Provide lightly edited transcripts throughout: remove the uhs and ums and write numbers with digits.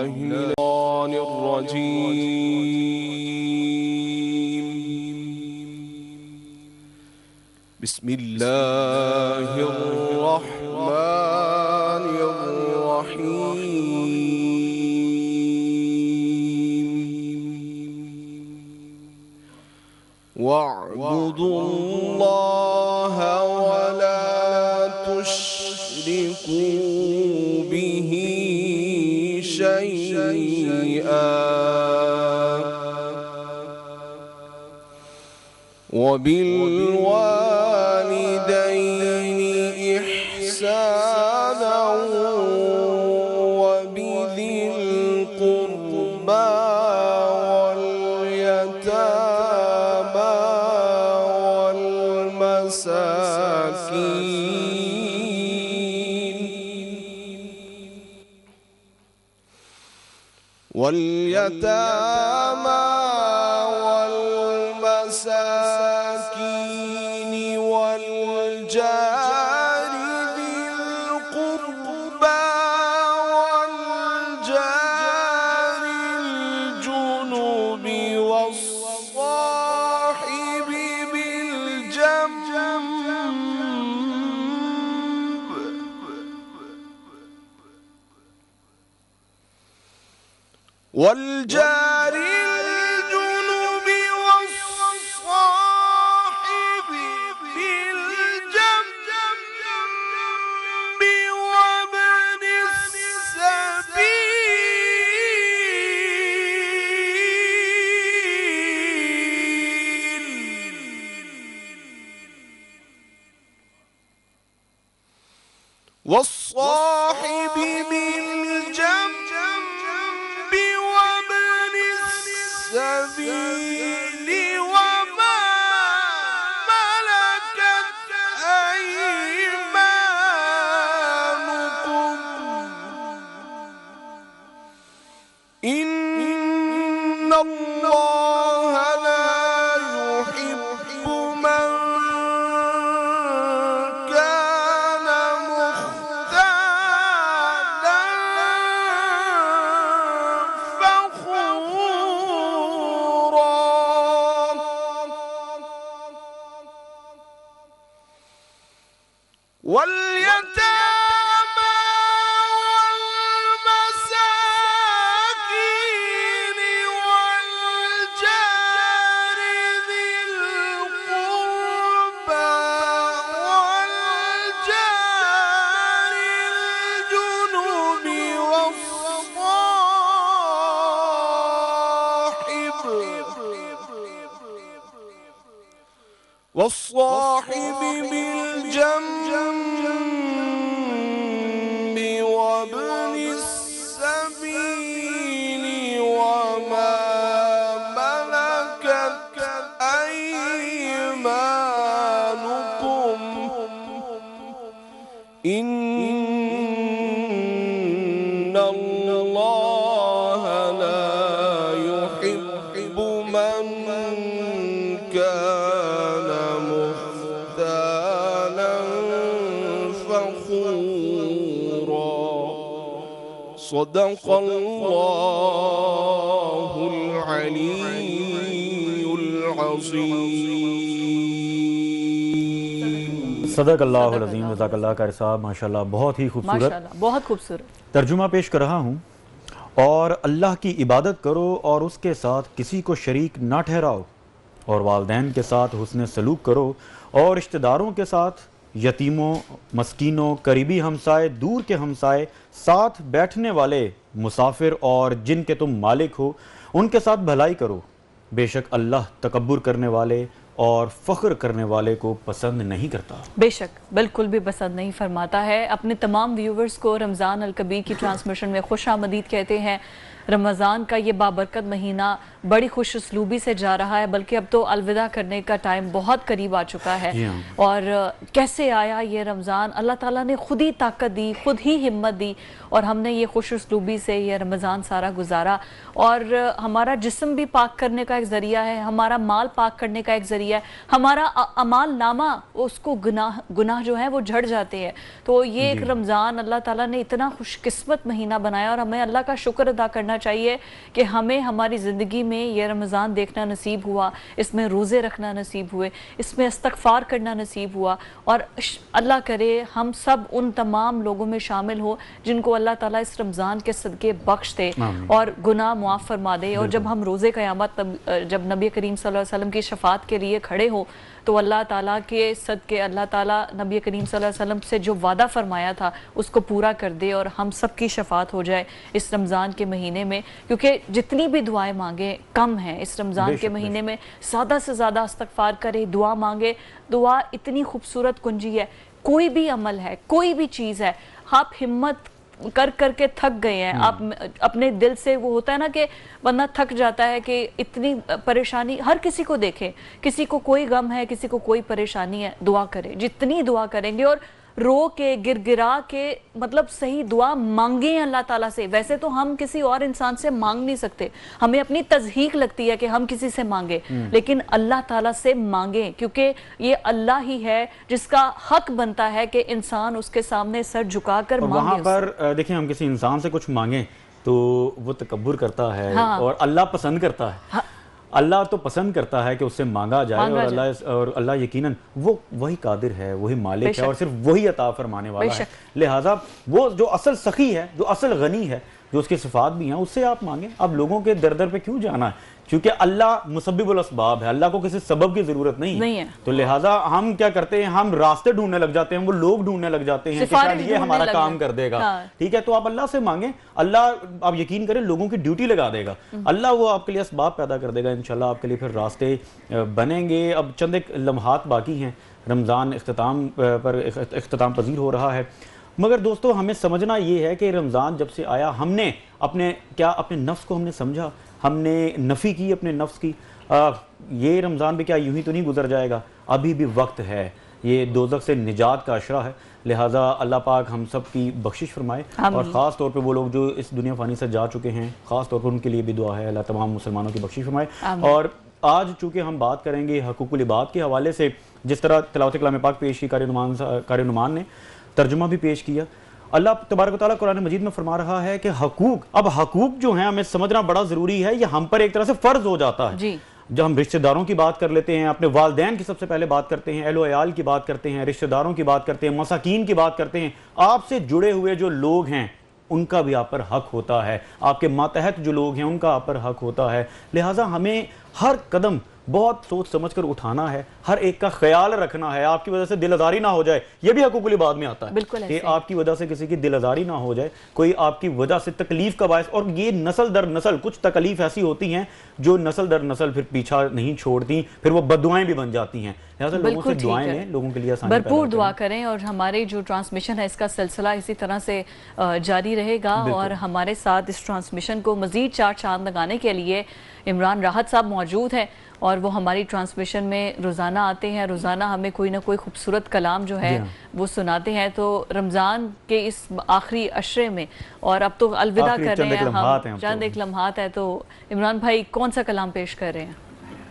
بالله من الشيطان الرجيم. بسم الله الرحمن الرحيم. واعبدوا الله ولا تشركوا به شيئا وبالوالدين إحسانا وبذي القربى واليتامى والمساكين والجار ذي القربى والجار الجنب والصاحب بالجنب والجار الجنب والصاحب بالجنب وابن السبيل والصاحب بالجنب وابن السبيل وما ملكت أيمانكم إن الله لا يحب من كان مختالا فخورا واليتامى والمساكين والجار ذي القربى والجار الجنب والصاحب بالجنب وابن السبيل وما ملكت أيمانكم إن الله لا يحب من كان مختالا فخورا. صدق الله العلي العظيم. صدق اللہ العظیم. جزاک اللہ قاری صاحب، ماشاءاللہ بہت ہی خوبصورت ماشاءاللہ بہت خوبصورت ترجمہ پیش کر رہا ہوں. اور اللہ کی عبادت کرو اور اس کے ساتھ کسی کو شریک نہ ٹھہراؤ، اور والدین کے ساتھ حسن سلوک کرو، اور رشتہ داروں کے ساتھ، یتیموں، مسکینوں، قریبی ہمسائے، دور کے ہمسائے، ساتھ بیٹھنے والے، مسافر اور جن کے تم مالک ہو ان کے ساتھ بھلائی کرو. بے شک اللہ تکبر کرنے والے اور فخر کرنے والے کو پسند نہیں کرتا. بے شک بالکل بھی پسند نہیں فرماتا ہے. اپنے تمام ویورز کو رمضان الکبیر کی ٹرانسمیشن میں خوش آمدید کہتے ہیں. رمضان کا یہ بابرکت مہینہ بڑی خوش اسلوبی سے جا رہا ہے، بلکہ اب تو الوداع کرنے کا ٹائم بہت قریب آ چکا ہے۔ اور کیسے آیا یہ رمضان؟ اللہ تعالیٰ نے خود ہی طاقت دی، خود ہی ہمت دی، اور ہم نے یہ خوش اسلوبی سے یہ رمضان سارا گزارا۔ اور ہمارا جسم بھی پاک کرنے کا ایک ذریعہ ہے، ہمارا مال پاک کرنے کا ایک ذریعہ ہے، ہمارا اعمال نامہ اس کو گناہ جو ہے وہ جھڑ جاتے ہیں۔ تو یہ ایک رمضان اللہ تعالیٰ نے اتنا خوش قسمت مہینہ بنایا، اور ہمیں اللہ کا شکر ادا کرنا چاہیے کہ ہمیں ہماری زندگی میں یہ رمضان دیکھنا نصیب ہوا، اس میں روزے رکھنا نصیب ہوئے، اس میں استغفار کرنا نصیب ہوا، اور اللہ کرے ہم سب ان تمام لوگوں میں شامل ہو جن کو اللہ تعالیٰ اس رمضان کے صدقے بخش دے اور گناہ معاف فرما دے۔ اور جب ہم روزے قیامت جب نبی کریم صلی اللہ علیہ وسلم کی شفاعت کے لیے کھڑے ہو تو اللہ تعالیٰ کے صدقے اللہ تعالیٰ نبی کریم صلی اللہ علیہ وسلم سے جو وعدہ فرمایا تھا اس کو پورا کر دے، اور ہم سب کی شفاعت ہو جائے اس رمضان کے مہینے میں، کیونکہ جتنی بھی دعائیں مانگیں کم ہیں۔ اس رمضان کے مہینے میں زیادہ سے زیادہ استغفار کرے، دعا مانگے۔ دعا اتنی خوبصورت کنجی ہے، کوئی بھی عمل ہے، کوئی بھی چیز ہے، آپ ہمت کر کے تھک گئے ہیں، آپ اپنے دل سے، وہ ہوتا ہے نا کہ بندہ تھک جاتا ہے کہ اتنی پریشانی، ہر کسی کو دیکھیں، کسی کو کوئی غم ہے، کسی کو کوئی پریشانی ہے، دعا کریں، جتنی دعا کریں گے اور رو کے گر گرا کے مطلب صحیح دعا مانگیں اللہ تعالیٰ سے۔ ویسے تو ہم کسی اور انسان سے مانگ نہیں سکتے، ہمیں اپنی تضحیق لگتی ہے کہ ہم کسی سے مانگیں، لیکن اللہ تعالیٰ سے مانگیں، کیونکہ یہ اللہ ہی ہے جس کا حق بنتا ہے کہ انسان اس کے سامنے سر جھکا کر مانگے۔ وہاں پر دیکھیں ہم کسی انسان سے کچھ مانگیں تو وہ تکبر کرتا ہے، اور اللہ پسند کرتا ہے، اللہ تو پسند کرتا ہے کہ اس سے مانگا جائے، اور اللہ یقیناً وہی قادر ہے، وہی مالک ہے، اور صرف وہی عطا فرمانے والا ہے۔ لہٰذا وہ جو اصل سخی ہے، جو اصل غنی ہے، جو اس کی صفات بھی ہیں، اس سے آپ مانگیں۔ اب لوگوں کے در در پہ کیوں جانا ہے؟ کیونکہ اللہ مسبب الاسباب ہے، اللہ کو کسی سبب کی ضرورت نہیں ہے، تو لہٰذا ہم کیا کرتے ہیں؟ ہم راستے ڈھونڈنے لگ جاتے ہیں، وہ لوگ ڈھونڈنے لگ جاتے ہیں کہ شاید یہ ہمارا کام کر دے گا، ٹھیک ہے؟ تو آپ اللہ سے مانگیں، اللہ آپ یقین کریں لوگوں کی ڈیوٹی لگا دے گا، اللہ وہ آپ کے لیے اسباب پیدا کر دے گا، انشاءاللہ آپ کے لیے پھر راستے بنیں گے۔ اب چند ایک لمحات باقی ہیں، رمضان اختتام پذیر ہو رہا ہے، مگر دوستو ہمیں سمجھنا یہ ہے کہ رمضان جب سے آیا ہم نے اپنے نفس کو ہم نے سمجھا، ہم نے نفی کی اپنے نفس کی۔ یہ رمضان بھی کیا یوں ہی تو نہیں گزر جائے گا، ابھی بھی وقت ہے، یہ دوزخ سے نجات کا عشرہ ہے، لہٰذا اللہ پاک ہم سب کی بخشش فرمائے، اور خاص طور پہ وہ لوگ جو اس دنیا فانی سے جا چکے ہیں، خاص طور پر ان کے لیے بھی دعا ہے، اللہ تمام مسلمانوں کی بخشش فرمائے۔ اور آج چونکہ ہم بات کریں گے حقوق العباد کے حوالے سے، جس طرح تلاوت کلام پاک پیش کی قاری نعمان نے، ترجمہ بھی پیش کیا، اللہ تبارک و تعالیٰ قرآن مجید میں فرما رہا ہے کہ حقوق جو ہیں ہمیں سمجھنا بڑا ضروری ہے، یہ ہم پر ایک طرح سے فرض ہو جاتا ہے۔ جب ہم رشتہ داروں کی بات کر لیتے ہیں، اپنے والدین کی سب سے پہلے بات کرتے ہیں، اہل و عیال کی بات کرتے ہیں، رشتہ داروں کی بات کرتے ہیں، مساکین کی بات کرتے ہیں، آپ سے جڑے ہوئے جو لوگ ہیں ان کا بھی آپ پر حق ہوتا ہے، آپ کے ماتحت جو لوگ ہیں ان کا آپ پر حق ہوتا ہے، لہٰذا ہمیں ہر قدم بہت سوچ سمجھ کر اٹھانا ہے، ہر ایک کا خیال رکھنا ہے، آپ کی وجہ سے دل آزاری نہ ہو جائے، یہ بھی حقوق العباد میں آتا ہے کہ آپ کی وجہ سے کسی کی دل آزاری نہ ہو جائے، کوئی آپ کی وجہ سے تکلیف کا باعث، اور یہ نسل در نسل کچھ تکلیف ایسی ہوتی ہیں جو نسل در نسل پھر پیچھا نہیں چھوڑتی، پھر وہ بددعائیں بھی بن جاتی ہیں، لہٰذا لوگوں سے دعائیں لیں، لوگوں کے لیے آسانی پیدا کریں، بھرپور دعا کریں، اور ہمارے جو ٹرانسمیشن ہے اس کا سلسلہ اسی طرح سے جاری رہے گا، اور ہمارے ساتھ اس ٹرانسمیشن کو مزید چار چاند لگانے کے لیے عمران راحت صاحب موجود ہیں، اور وہ ہماری ٹرانسمیشن میں روزانہ آتے ہیں، روزانہ ہمیں کوئی نہ کوئی خوبصورت کلام جو ہے وہ سناتے ہیں۔ تو رمضان کے اس آخری عشرے میں، اور اب تو الوداع کر رہے ہیں ہم، چند ایک لمحات ہے، تو عمران بھائی کون سا کلام پیش کر رہے ہیں؟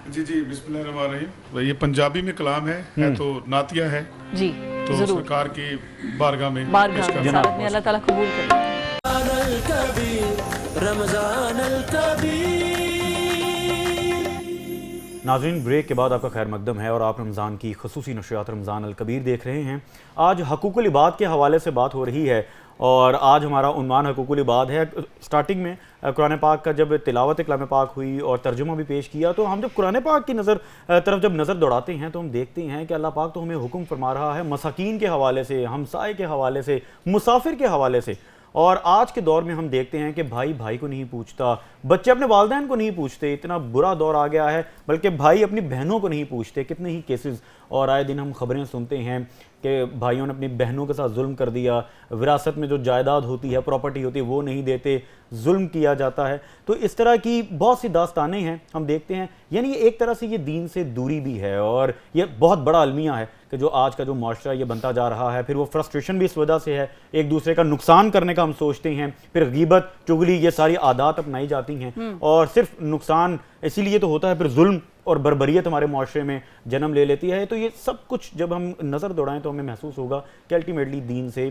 جی بسم اللہ الرحمن الرحیم۔ یہ پنجابی میں کلام ہے تو نعتیہ ہے، جی تو سرکار کی بارگاہ میں ساتھ میں اللہ تعالیٰ قبول کرے۔ رمضان الکبیر۔ ناظرین بریک کے بعد آپ کا خیر مقدم ہے، اور آپ رمضان کی خصوصی نشریات رمضان الکبیر دیکھ رہے ہیں۔ آج حقوق العباد کے حوالے سے بات ہو رہی ہے، اور آج ہمارا عنوان حقوق العباد ہے۔ سٹارٹنگ میں قرآن پاک کا جب تلاوت کلام پاک ہوئی اور ترجمہ بھی پیش کیا، تو ہم جب قرآن پاک کی طرف جب نظر دوڑاتے ہیں تو ہم دیکھتے ہیں کہ اللہ پاک تو ہمیں حکم فرما رہا ہے مساکین کے حوالے سے، ہمسائے کے حوالے سے، مسافر کے حوالے سے، اور آج کے دور میں ہم دیکھتے ہیں کہ بھائی بھائی کو نہیں پوچھتا، بچے اپنے والدین کو نہیں پوچھتے، اتنا برا دور آ گیا ہے، بلکہ بھائی اپنی بہنوں کو نہیں پوچھتے، کتنے ہی کیسز، اور آئے دن ہم خبریں سنتے ہیں کہ بھائیوں نے اپنی بہنوں کے ساتھ ظلم کر دیا, وراثت میں جو جائیداد ہوتی ہے, پراپرٹی ہوتی ہے, وہ نہیں دیتے, ظلم کیا جاتا ہے. تو اس طرح کی بہت سی داستانیں ہیں ہم دیکھتے ہیں. یعنی ایک طرح سے یہ دین سے دوری بھی ہے, اور یہ بہت بڑا المیہ ہے کہ جو آج کا جو معاشرہ یہ بنتا جا رہا ہے. پھر وہ فرسٹریشن بھی اس وجہ سے ہے, ایک دوسرے کا نقصان کرنے کا ہم سوچتے ہیں, پھر غیبت, چغلی, یہ ساری عادات اپنائی جاتی ہیں, اور صرف نقصان اسی لیے تو ہوتا ہے, پھر ظلم اور بربریت ہمارے معاشرے میں جنم لے لیتی ہے. تو یہ سب کچھ جب ہم نظر دوڑائیں تو ہمیں محسوس ہوگا کہ الٹیمیٹلی دین سے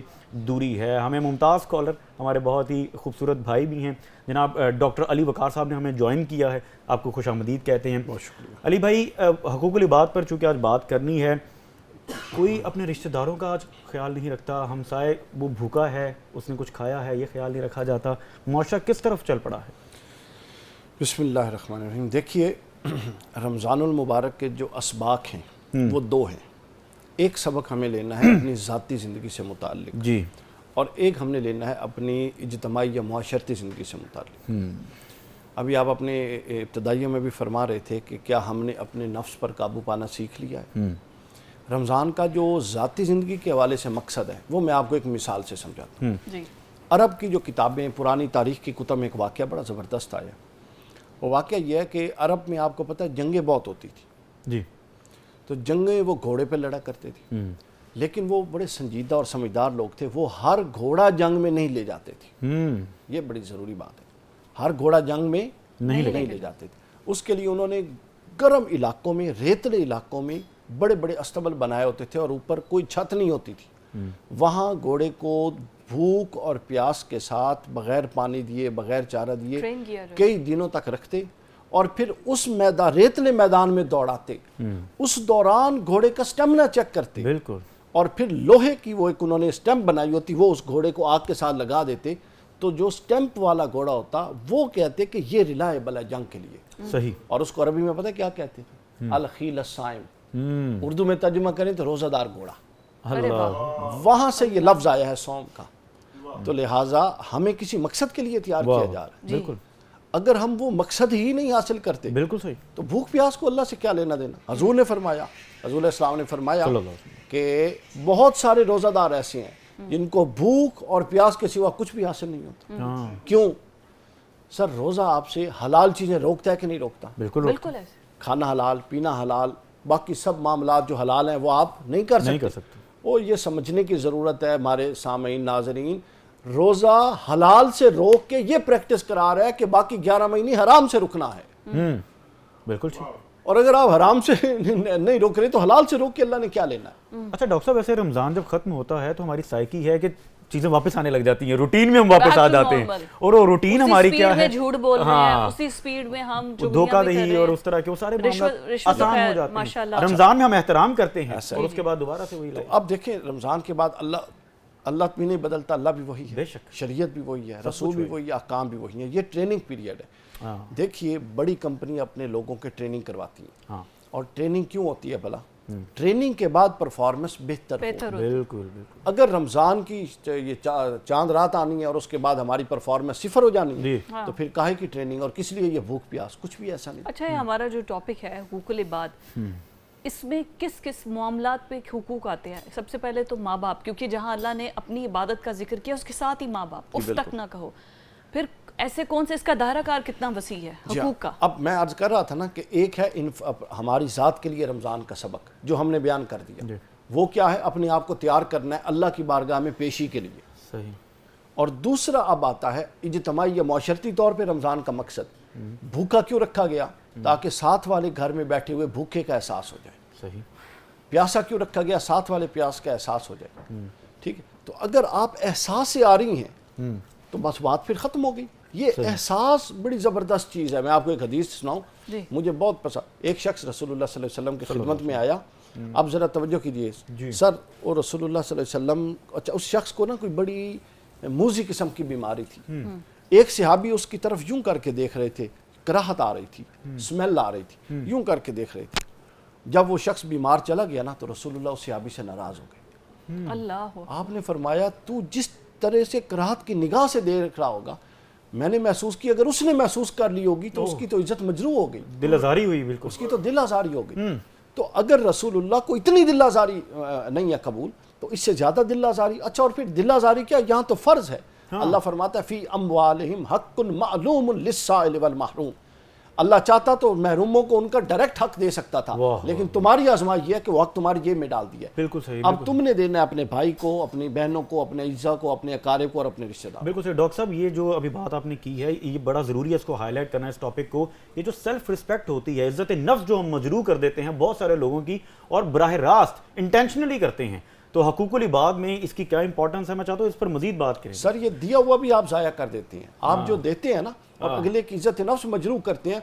دوری ہے. ہمیں ممتاز کالر ہمارے بہت ہی خوبصورت بھائی بھی ہیں, جناب ڈاکٹر علی وقار صاحب نے ہمیں جوائن کیا ہے. آپ کو خوش آمدید کہتے ہیں. بہت شکریہ. علی بھائی, حقوق العباد پر چونکہ آج بات کرنی ہے, کوئی اپنے رشتہ داروں کا آج خیال نہیں رکھتا, ہمسائے وہ بھوکا ہے, اس نے کچھ کھایا ہے, یہ خیال نہیں رکھا جاتا. معاشرہ کس طرف چل پڑا ہے؟ بسم اللہ الرحمن الرحیم. دیکھیے, رمضان المبارک کے جو اسباق ہیں وہ دو ہیں. ایک سبق ہمیں لینا ہے اپنی ذاتی زندگی سے متعلق, جی, اور ایک ہم نے لینا ہے اپنی اجتماعی یا معاشرتی زندگی سے متعلق. ابھی آپ اپنے ابتدائیوں میں بھی فرما رہے تھے کہ کیا ہم نے اپنے نفس پر قابو پانا سیکھ لیا ہے. رمضان کا جو ذاتی زندگی کے حوالے سے مقصد ہے وہ میں آپ کو ایک مثال سے سمجھاتا ہوں. عرب کی جو کتابیں, پرانی تاریخ کی کتب میں ایک واقعہ بڑا زبردست آیا. وہ واقعہ یہ ہے کہ عرب میں آپ کو پتہ ہے جنگیں بہت ہوتی تھی. جی, تو جنگیں وہ گھوڑے پہ لڑا کرتے تھے, لیکن وہ بڑے سنجیدہ اور سمجھدار لوگ تھے. وہ ہر گھوڑا جنگ میں نہیں لے جاتے تھے. یہ بڑی ضروری بات ہے, ہر گھوڑا جنگ میں نہیں لے جاتے تھے. اس کے لیے انہوں نے گرم علاقوں میں, ریتلے علاقوں میں بڑے بڑے استبل بنائے ہوتے تھے, اور اوپر کوئی چھت نہیں ہوتی تھی. وہاں گھوڑے کو بھوک اور پیاس کے ساتھ بغیر پانی دیے, بغیر چارہ دیے کئی دنوں تک رکھتے, اور پھر اس ریتلے میدان میں دوڑاتے. اس دوران گھوڑے کا سٹیمنا چیک کرتے, بالکل, اور پھر لوہے کی وہ ایک انہوں نے سٹیمپ بنائی ہوتی, وہ اس گھوڑے کو آگ کے ساتھ لگا دیتے. تو جو سٹیمپ والا گھوڑا ہوتا وہ کہتے کہ یہ ریلائبل ہے جنگ کے لیے. صحیح. اور اس کو عربی میں پتہ کیا کہتے تھے؟ الخیل الصائم. اردو میں ترجمہ کریں تو روزہ دار گھوڑا. وہاں سے یہ لفظ آیا ہے صوم کا. تو لہٰذا ہمیں کسی مقصد کے لیے تیار کیا جا رہا ہے. بالکل. اگر ہم وہ مقصد ہی نہیں حاصل کرتے, بالکل صحیح, تو بھوک پیاس کو اللہ سے کیا لینا دینا. حضور نے فرمایا, حضور علیہ السلام نے فرمایا کہ بہت سارے روزہ دار ایسے ہیں جن کو بھوک اور پیاس کے سوا کچھ بھی حاصل نہیں ہوتا. کیوں؟ سر, روزہ آپ سے حلال چیزیں روکتا ہے کہ نہیں روکتا؟ بالکل, کھانا حلال, پینا حلال, باقی سب معاملات جو حلال ہیں وہ آپ نہیں کر سکتے. وہ یہ سمجھنے کی ضرورت ہے ہمارے سامعین, ناظرین, روزہ حلال سے روک کے یہ پریکٹس کرا رہا ہے کہ باقی 11 مہینے حرام سے رکنا ہے. بالکل ٹھیک. اور اگر آپ حرام سے نہیں روک رہے تو حلال سے روک کے اللہ نے کیا لینا ہے. اچھا ڈاکٹر صاحب, ایسے رمضان جب ختم ہوتا ہے تو ہماری سائیکی ہے کہ چیزیں واپس آنے لگ جاتی ہیں, روٹین میں ہم واپس آ جاتے ہیں, اور وہ روٹین ہماری کیا ہے, جھوٹ بول رہے ہیں, اسی سپیڈ میں ہم دھوکہ دہی اور اس طرح کے وہ سارے معاملات آسان ہو جاتے ہیں. رمضان میں ہم احترام کرتے ہیں اور اس کے بعد دوبارہ سے وہی. اب دیکھیں, رمضان کے بعد اللہ بھی نہیں بدلتا, اللہ بھی وہی ہے, شریعت بھی وہی ہے, رسول بھی وہی ہے, احکام بھی وہی ہیں. یہ ٹریننگ پیریڈ ہے. دیکھیے, بڑی کمپنی اپنے لوگوں کے ٹریننگ کرواتی ہیں, اور ٹریننگ کیوں ہوتی ہے بھلا؟ ٹریننگ کے بعد پرفارمنس بہتر ہو. بالکل. اگر رمضان کی یہ چاند رات آنی ہے اور اس کے بعد ہماری پرفارمنس صفر ہو جانی ہے, تو پھر کاہے کی ٹریننگ, اور کس لیے یہ بھوک پیاس, کچھ بھی ایسا نہیں. اچھا, یہ ہمارا جو ٹاپک ہے حقوق العباد, اس میں کس کس معاملات پہ حقوق آتے ہیں؟ سب سے پہلے تو ماں باپ, کیونکہ جہاں اللہ نے اپنی عبادت کا ذکر کیا اس کے ساتھ ہی ماں باپ, اف تک نہ کہو. پھر ایسے کون سے, اس کا دائرہ کار کتنا وسیع ہے حقوق کا؟ اب میں عرض کر رہا تھا نا کہ ایک ہے ہماری ذات کے لیے رمضان کا سبق جو ہم نے بیان کر دیا. وہ کیا ہے؟ اپنے آپ کو تیار کرنا ہے اللہ کی بارگاہ میں پیشی کے لیے. صحیح. اور دوسرا اب آتا ہے اجتماعی یا معاشرتی طور پہ رمضان کا مقصد. بھوکا کیوں رکھا گیا؟ تاکہ ساتھ والے گھر میں بیٹھے ہوئے بھوکے کا احساس ہو جائے. صحیح. پیاسا کیوں رکھا گیا؟ ساتھ والے پیاس کا احساس ہو جائے. ٹھیک ہے, تو اگر آپ احساس سے آ رہی ہیں تو بس بات پھر ختم ہو گئی. یہ احساس بڑی زبردست چیز ہے. میں آپ کو ایک حدیث سناؤں, مجھے بہت پسند. ایک شخص رسول اللہ صلی اللہ علیہ وسلم کی خدمت میں آیا. اب ذرا توجہ کیجیے سر, اور رسول اللہ صلی اللہ علیہ وسلم, اچھا اس شخص کو نا کوئی بڑی موذی قسم کی بیماری تھی. ایک صحابی اس کی طرف یوں کر کے دیکھ رہے تھے, کراہت آ رہی تھی, اسمیل آ رہی تھی, یوں کر کے دیکھ رہے تھے. جب وہ شخص بیمار چلا گیا نا تو رسول اللہ اس صحابی سے ناراض ہو گئے. اللہ, آپ نے فرمایا تو جس طرح سے کراہت کی نگاہ سے دیکھ رہا ہوگا, میں نے محسوس کی, اگر اس نے محسوس کر لی ہوگی تو اس کی تو عزت مجروح ہو گئی, دل آزاری ہوئی. بالکل, اس کی تو دل آزاری ہو گئی. تو اگر رسول اللہ کو اتنی دل آزاری نہیں ہے قبول تو اس سے زیادہ دل آزاری. اچھا اور پھر دل آزاری کیا, یہاں تو فرض ہے. اللہ فرماتا ہے فی اموالہم حق معلوم للسائل والمحروم. اللہ چاہتا تو محروموں کو ان کا ڈائریکٹ حق دے سکتا تھا, لیکن تمہاری آزمائش یہ ہے کہ وہ حق تمہاری جیب میں ڈال دیا. بالکل صحیح. اب تم نے دینا ہے اپنے بھائی کو, اپنی بہنوں کو, اپنے اجزاء کو, اپنے اقارب کو اور اپنے رشتہ داروں. بالکل صحیح. ڈاکٹر صاحب یہ جو ابھی بات آپ نے کی ہے یہ بڑا ضروری ہے اس کو ہائی لائٹ کرنا, اس ٹاپک کو. یہ جو سیلف رسپیکٹ ہوتی ہے, عزت نفس جو ہم مجروح کر دیتے ہیں بہت سارے لوگوں کی اور براہ راست انٹینشنلی کرتے ہیں, تو حقوق العباد میں اس کی کیا امپورٹنس ہے؟ میں چاہتا ہوں اس پر مزید بات کریں. سر یہ دیا ہوا بھی آپ ضائع کر دیتے ہیں. آپ جو دیتے ہیں نا اور اگلے کی عزت نفس مجروح کرتے ہیں,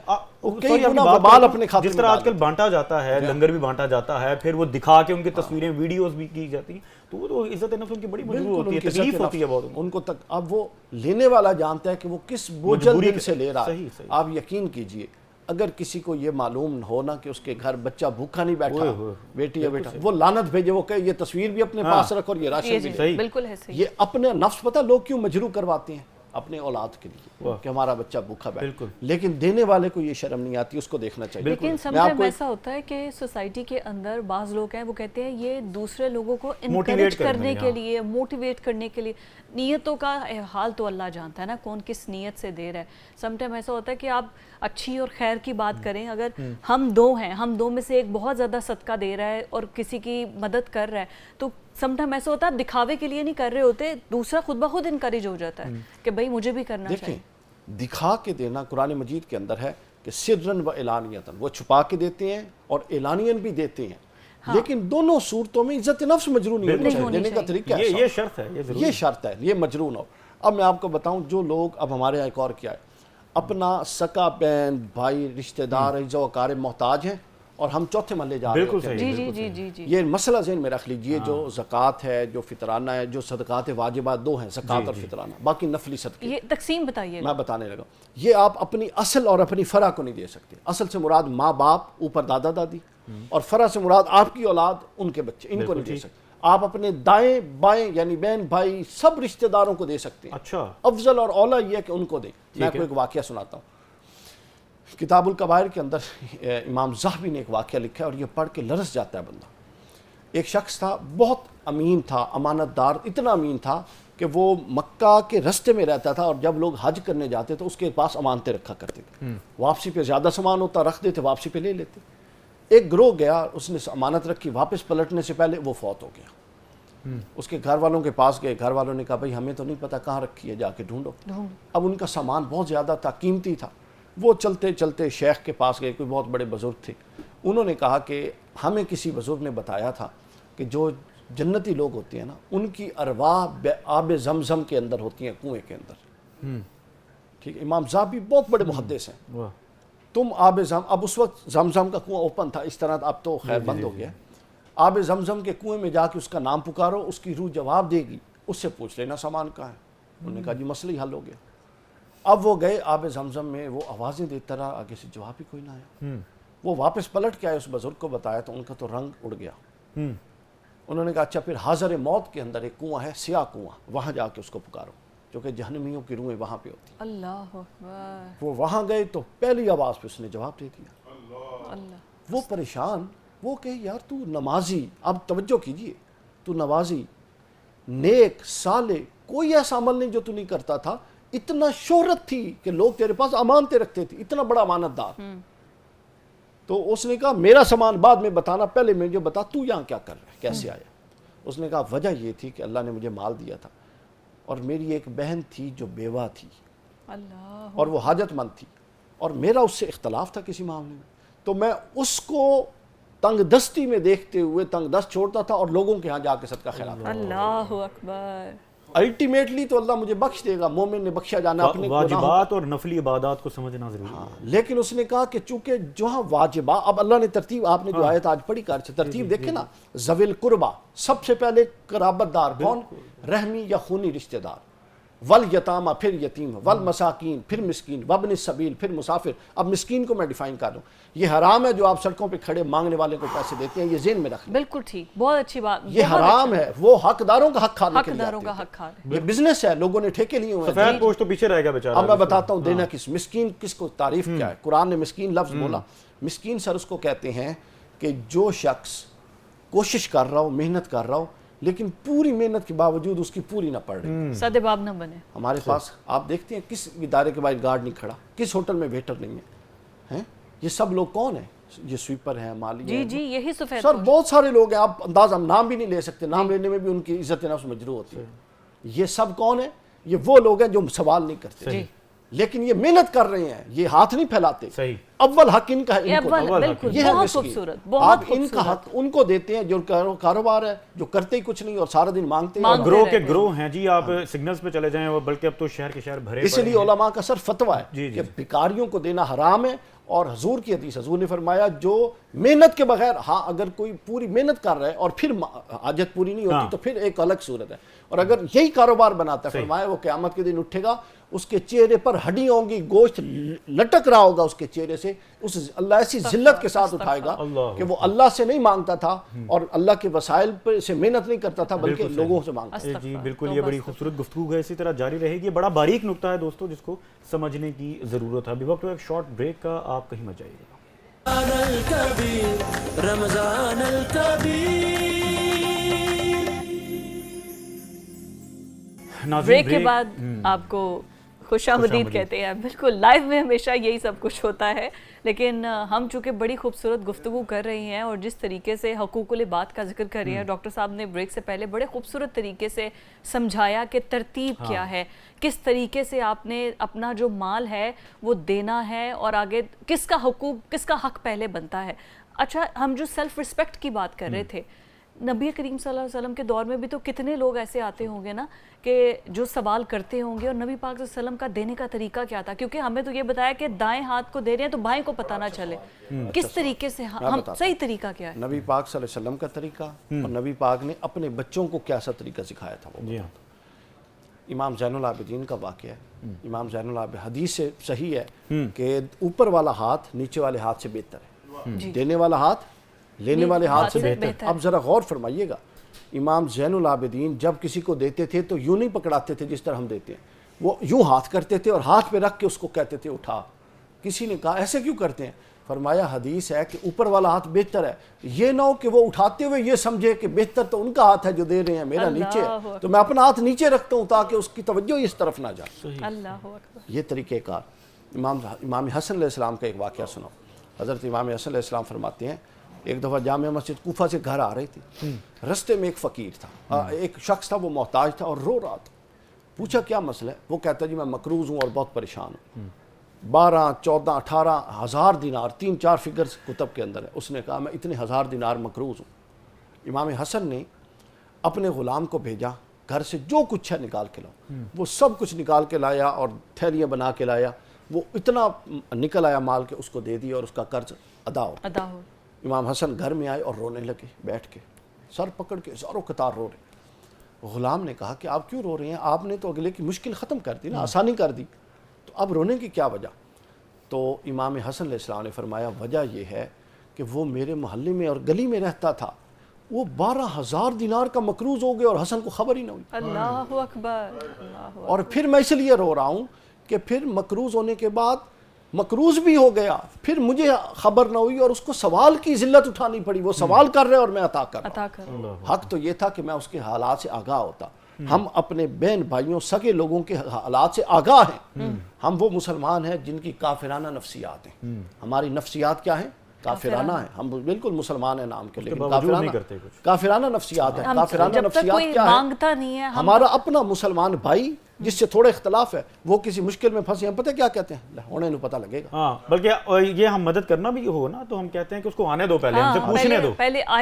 کئی گنا وبال اپنے کھاتے میں. جس طرح آج کل بانٹا جاتا ہے, لنگر بھی بانٹا جاتا ہے, پھر وہ دکھا کے ان کی تصویریں ویڈیوز بھی کی جاتی ہیں, تو وہ تو عزت نفس ان کی بڑی مجروح ہوتی ہے, تکلیف ہوتی ہے بہت ان کو تک. اب وہ لینے والا جانتا ہے کہ وہ کس بوجھل دل سے لے رہا ہے. آپ یقین کیجئے اگر کسی کو یہ معلوم ہو نا کہ اس کے گھر بچہ بھوکا نہیں بیٹھا, بیٹی یا بیٹا, وہ لعنت بھیجے, وہ کہے یہ تصویر بھی اپنے پاس رکھ اور یہ راشن بھی. بالکل ہے صحیح. یہ اپنے نفس پتہ لوگ کیوں مجروح کرواتے ہیں اپنے اولاد کے لیے کہ ہمارا بچہ بھوکا بیٹھا, لیکن دینے والے کو یہ شرم نہیں آتی, اس کو دیکھنا چاہیے. لیکن سمٹائم ایسا ہوتا ہے کہ سوسائٹی کے اندر بعض لوگ ہیں وہ کہتے ہیں یہ دوسرے لوگوں کو انکریج کرنے کے لیے, موٹیویٹ کرنے کے لیے. نیتوں کا حال تو اللہ جانتا ہے نا کون کس نیت سے دے رہا ہے. سم ٹائم ایسا ہوتا ہے کہ آپ اچھی اور خیر کی بات کریں, اگر ہم دو ہیں, ہم دو میں سے ایک بہت زیادہ صدقہ دے رہا ہے اور کسی کی مدد کر رہا ہے, تو سم ٹائم ایسا ہوتا ہے دکھاوے کے لیے نہیں کر رہے ہوتے, دوسرا خود بخود انکریج ہو جاتا ہے کہ بھائی مجھے بھی کرنا چاہیے. دیکھیں دکھا کے دینا قرآن مجید کے اندر ہے کہ سرن و اعلانیتاً, وہ چھپا کے دیتے ہیں اور اعلانین بھی دیتے ہیں, لیکن دونوں صورتوں میں عزت نفس مجروح نہیں ہونی چاہیے. دینے کا طریقہ ہے, یہ شرط ہے, یہ شرط ہے, یہ مجروح نہ ہو. اب میں آپ کو بتاؤں جو لوگ اب ہمارے یہاں ایک اور کیا ہے, اپنا سکا بہن بھائی رشتہ دار عزیز و اقارب محتاج ہیں اور ہم چوتھے محلے جا رہے ہوتے ہیں. یہ مسئلہ ذہن میں رکھ لیجئے, جو زکوٰۃ ہے, جو فطرانہ ہے, جو صدقات واجبات دو ہیں, زکوٰۃ اور فطرانہ, باقی نفلی صدقے. یہ تقسیم بتائیے. میں بتانے لگا, یہ آپ اپنی اصل اور اپنی فرع کو نہیں دے سکتے. اصل سے مراد ماں باپ, اوپر دادا دادی, اور فرع سے مراد آپ کی اولاد, ان کے بچے, ان کو نہیں دے سکتے. آپ اپنے دائیں بائیں یعنی بہن بھائی سب رشتہ داروں کو دے سکتے ہیں. اچھا, افضل اور اولا یہ ہے کہ ان کو دیں. میں آپ کو ایک واقعہ سناتا ہوں. کتاب الکبائر کے اندر امام زاہبی نے ایک واقعہ لکھا ہے اور یہ پڑھ کے لرز جاتا ہے بندہ. ایک شخص تھا, بہت امین تھا, امانت دار, اتنا امین تھا کہ وہ مکہ کے رستے میں رہتا تھا اور جب لوگ حج کرنے جاتے تو اس کے پاس امانتیں رکھا کرتے تھے. واپسی پہ زیادہ سامان ہوتا رکھ دیتے, واپسی پہ لے لیتے. ایک گروہ گیا, اس نے امانت رکھی, واپس پلٹنے سے پہلے وہ فوت ہو گیا. اس کے گھر والوں کے پاس گئے, گھر والوں نے کہا بھائی ہمیں تو نہیں پتا کہاں رکھی ہے, جا کے ڈھونڈو. اب ان کا سامان بہت زیادہ تھا, قیمتی تھا. وہ چلتے چلتے شیخ کے پاس گئے, کوئی بہت بڑے بزرگ تھے. انہوں نے کہا کہ ہمیں کسی بزرگ نے بتایا تھا کہ جو جنتی لوگ ہوتے ہیں نا ان کی ارواح آب زمزم کے اندر ہوتی ہیں, کنویں کے اندر. ٹھیک ہے, امام زاہبی بہت بڑے محدث ہیں. تم اب اس وقت زمزم کا کنواں اوپن تھا, اس طرح اب تو خیر بند ہو گیا. آب زمزم کے کنویں میں جا کے اس کا نام پکارو, اس کی روح جواب دے گی, اس سے پوچھ لینا سامان کہاں ہے. انہوں نے کہا جی مسئلہ ہی حل ہو گیا. اب وہ گئے آب زمزم میں, وہ آوازیں دیتا رہا, آگے سے جواب ہی کوئی نہ آیا. وہ واپس پلٹ کے آئے, اس بزرگ کو بتایا تو ان کا تو رنگ اڑ گیا. انہوں نے کہا اچھا پھر حاضر موت کے اندر ایک کنواں ہے, سیاہ کنواں, وہاں جا کے اس کو پکارو, جو کہ جہنمیوں کی روحیں وہاں پہ ہوتی. اللہ اکبر. وہ وہاں گئے تو پہلی آواز پہ اس نے جواب دے دیا. وہ پریشان, وہ کہ یار تو نمازی, اب توجہ کیجئے, تو نمازی, نیک, صالح, کوئی ایسا عمل نہیں جو تو نہیں کرتا تھا, اتنا شہرت تھی کہ لوگ تیرے پاس امانتیں رکھتے تھے, اتنا بڑا امانت دار. تو اس نے کہا میرا سامان بعد میں بتانا, پہلے مجھے بتا تو یہاں کیا کر رہا ہے, کیسے آیا. اس نے کہا وجہ یہ تھی کہ اللہ نے مجھے مال دیا تھا اور میری ایک بہن تھی جو بیوہ تھی اور وہ حاجت مند تھی, اور میرا اس سے اختلاف تھا کسی معاملے میں, تو میں اس کو تنگ دستی میں دیکھتے ہوئے تنگ دست چھوڑتا تھا اور لوگوں کے ہاں جا کے صدقہ خیرات. اللہ اکبر. الٹیمیٹلی تو اللہ مجھے بخش دے گا, مومن نے بخشا جانا اپنے واجبات اور نفلی عبادات کو سمجھنا ضروری ہے. لیکن اس نے کہا کہ چونکہ جہاں واجبات, اب اللہ نے ترتیب, آپ نے جو آیت آج پڑھی کر ترتیب دیکھیں نا, ذوی القربہ سب سے پہلے قرابت دار کون, رحمی یا خونی رشتہ دار, والیتامہ پھر یتیم, والمساکین پھر مسکین, وابن السبیل پھر مسافر. اب مسکین کو میں ڈیفائن کر دوں, یہ حرام ہے جو آپ سڑکوں پہ کھڑے مانگنے والے کو پیسے دیتے ہیں, یہ ذہن میں رکھیں. بالکل ٹھیک, بہت اچھی بات. یہ حرام ہے, وہ حقداروں کا حق کھانے کے لیے حقداروں کا حق کھانے, یہ بزنس ہے, لوگوں نے ٹھیکے لیے ہوئے ہیں. سفید پوش تو پیچھے رہ گا بیچارہ. اب میں بتاتا ہوں دینا کس, مسکین کس کو, تعریف کیا ہے. قرآن نے مسکین لفظ بولا. مسکین سر اس کو کہتے ہیں کہ جو شخص کوشش کر رہا ہو، محنت کر رہا ہو، لیکن پوری محنت کے باوجود اس کی پوری نہ پڑ رہی، سادے باب نہ بنے. ہمارے پاس آپ دیکھتے ہیں کس ادارے کے باہر گارڈ نہیں کھڑا، کس ہوٹل میں ویٹر نہیں ہے، یہ سب لوگ کون ہیں؟ یہ سویپر ہیں، مالی ہیں. جی یہی سفید سر بہت سارے لوگ ہیں، آپ انداز ہم نام بھی نہیں لے سکتے، نام لینے میں بھی ان کی عزت نفس مجروح ہوتی ہے. یہ سب کون ہیں؟ یہ وہ لوگ ہیں جو سوال نہیں کرتے، لیکن یہ محنت کر رہے ہیں، یہ ہاتھ نہیں پھیلاتے. اول حق ان کا ہے، ان کو یہ ہے مسکین. آپ ان کا حق ان کو دیتے ہیں جو کاروبار ہے، جو کرتے ہی کچھ نہیں اور سارا دن مانگتے ہیں. گروہ کے گروہ ہیں جی. آپ سگنلز پہ چلے جائیں، بلکہ اب تو شہر کے شہر بھرے. اس لیے علماء کا سر فتویٰ ہے کہ بھکاریوں کو دینا حرام ہے. اور حضور کی حدیث، حضور نے فرمایا جو محنت کے بغیر، ہاں اگر کوئی پوری محنت کر رہا ہے اور پھر حاجت پوری نہیں ہوتی تو پھر ایک الگ صورت ہے. اور اگر یہی کاروبار بناتا ہے، فرمایا وہ قیامت کے دن اٹھے گا، اس کے چہرے پر ہڈیاں ہوں گی، گوشت لٹک رہا ہوگا اس کے چہرے سے. اس اللہ ایسی ذلت کے ساتھ اٹھائے گا کہ وہ اللہ سے نہیں مانگتا تھا اور اللہ کے وسائل پر سے محنت نہیں کرتا تھا، بلکہ لوگوں سے مانگتا تھا. جی بالکل، یہ بڑی خوبصورت گفتگو ہے، اسی طرح جاری رہے گی. بڑا باریک نکتہ ہے دوستو جس کو سمجھنے کی ضرورت ہے. ابھی وقت ایک شارٹ بریک کا، آپ کہیں مت جائیے گا. رمضان الکبیر. بریک کے بعد آپ کو خوش آمدید کہتے ہیں. بالکل لائیو میں ہمیشہ یہی سب کچھ ہوتا ہے، لیکن ہم چونکہ بڑی خوبصورت گفتگو کر رہے ہیں اور جس طریقے سے حقوق العباد کا ذکر کر رہے ہیں، ڈاکٹر صاحب نے بریک سے پہلے بڑے خوبصورت طریقے سے سمجھایا کہ ترتیب کیا ہے، کس طریقے سے آپ نے اپنا جو مال ہے وہ دینا ہے اور آگے کس کا حقوق، کس کا حق پہلے بنتا ہے. اچھا، ہم جو سیلف ریسپیکٹ کی بات کر رہے تھے، نبی کریم صلی اللہ علیہ وسلم کے دور میں بھی تو کتنے لوگ ایسے آتے ہوں گے نا کہ جو سوال کرتے ہوں گے، اور نبی پاک صلی اللہ علیہ وسلم کا دینے کا طریقہ کیا تھا؟ کیونکہ ہمیں تو یہ بتایا کہ دائیں ہاتھ کو دے رہے ہیں تو بائیں کو پتہ نہ چلے. کس طریقے سے ہم صحیح طریقہ کیا ہے؟ نبی پاک صلی اللہ علیہ وسلم کا طریقہ اور نبی پاک نے اپنے بچوں کو کیسا طریقہ سکھایا تھا وہ. امام زین العابدین کا واقعہ ہے. امام زین العابدین، حدیث سے صحیح ہے کہ اوپر والا ہاتھ نیچے والے ہاتھ سے بہتر ہے، دینے والا ہاتھ لینے والے ہاتھ سے بہتر. اب ذرا غور فرمائیے گا، امام زین العابدین جب کسی کو دیتے تھے تو یوں نہیں پکڑاتے تھے جس طرح ہم دیتے ہیں، وہ یوں ہاتھ کرتے تھے اور ہاتھ پہ رکھ کے اس کو کہتے تھے اٹھا. کسی نے کہا ایسے کیوں کرتے ہیں؟ فرمایا حدیث ہے کہ اوپر والا ہاتھ بہتر ہے. یہ نہ ہو کہ وہ اٹھاتے ہوئے یہ سمجھے کہ بہتر تو ان کا ہاتھ ہے جو دے رہے ہیں، میرا نیچے ہے، تو میں اپنا ہاتھ نیچے رکھتا ہوں تاکہ اس کی توجہ اس طرف نہ جائے. اللہ اکبر. یہ طریقہ کار. امام حسن علیہ السلام کا ایک واقعہ سنو. حضرت امام حسن علیہ السلام فرماتے ہیں ایک دفعہ جامع مسجد کوفہ سے گھر آ رہی تھی، رستے میں ایک فقیر تھا، ایک شخص تھا، وہ محتاج تھا اور رو رہا تھا. پوچھا کیا مسئلہ ہے؟ وہ کہتا جی میں مقروض ہوں اور بہت پریشان ہوں. 12 14 18 ہزار دینار، 3-4 فگرز کتب کے اندر ہے. اس نے کہا میں اتنے 1000 دینار مقروض ہوں. امام حسن نے اپنے غلام کو بھیجا، گھر سے جو کچھ ہے نکال کے لاؤ. وہ سب کچھ نکال کے لایا اور تھیلیاں بنا کے لایا. وہ اتنا نکل آیا مال کے اس کو دے دیا اور اس کا قرض ادا ہو. امام حسن گھر میں آئے اور رونے لگے بیٹھ کے، سر پکڑ کے زاروں قطار رو رہے. غلام نے کہا کہ آپ کیوں رو رہے ہیں؟ آپ نے تو اگلے کی مشکل ختم کر دی نا، آسانی کر دی، تو اب رونے کی کیا وجہ؟ تو امام حسن علیہ السلام نے فرمایا وجہ یہ ہے کہ وہ میرے محلے میں اور گلی میں رہتا تھا، وہ 12,000 دینار کا مقروض ہو گیا اور حسن کو خبر ہی نہ ہوئی. اللہ اکبر. اور پھر میں اس لیے رو رہا ہوں کہ پھر مقروض ہونے کے بعد مقروض بھی ہو گیا، پھر مجھے خبر نہ ہوئی اور اس کو سوال کی ذلت اٹھانی پڑی. وہ سوال کر رہے اور میں عطا کر رہا ہوں. حق تو یہ تھا کہ میں اس کے حالات سے آگاہ ہوتا. ہم اپنے بہن بھائیوں سگے لوگوں کے حالات سے آگاہ ہیں. ہم وہ مسلمان ہیں جن کی کافرانہ نفسیات ہیں. ہماری نفسیات کیا ہیں؟ کافرانہ ہیں. ہم بالکل مسلمان ہیں نام کے، لیکن کافرانہ نفسیات ہیں. کافرانہ نفسیات کیا ہے؟ ہمارا اپنا مسلمان بھائی جس سے تھوڑا اختلاف ہے، وہ کسی مشکل میں پھنسے، ہم پتہ کیا کہتے ہیں؟ ہونے نو پتہ لگے گا. ہاں، بلکہ یہ ہم مدد کرنا بھی ہو نا تو ہم کہتے ہیں کہ اس کو آنے دو، پہلے ہم سے پوچھنے دو،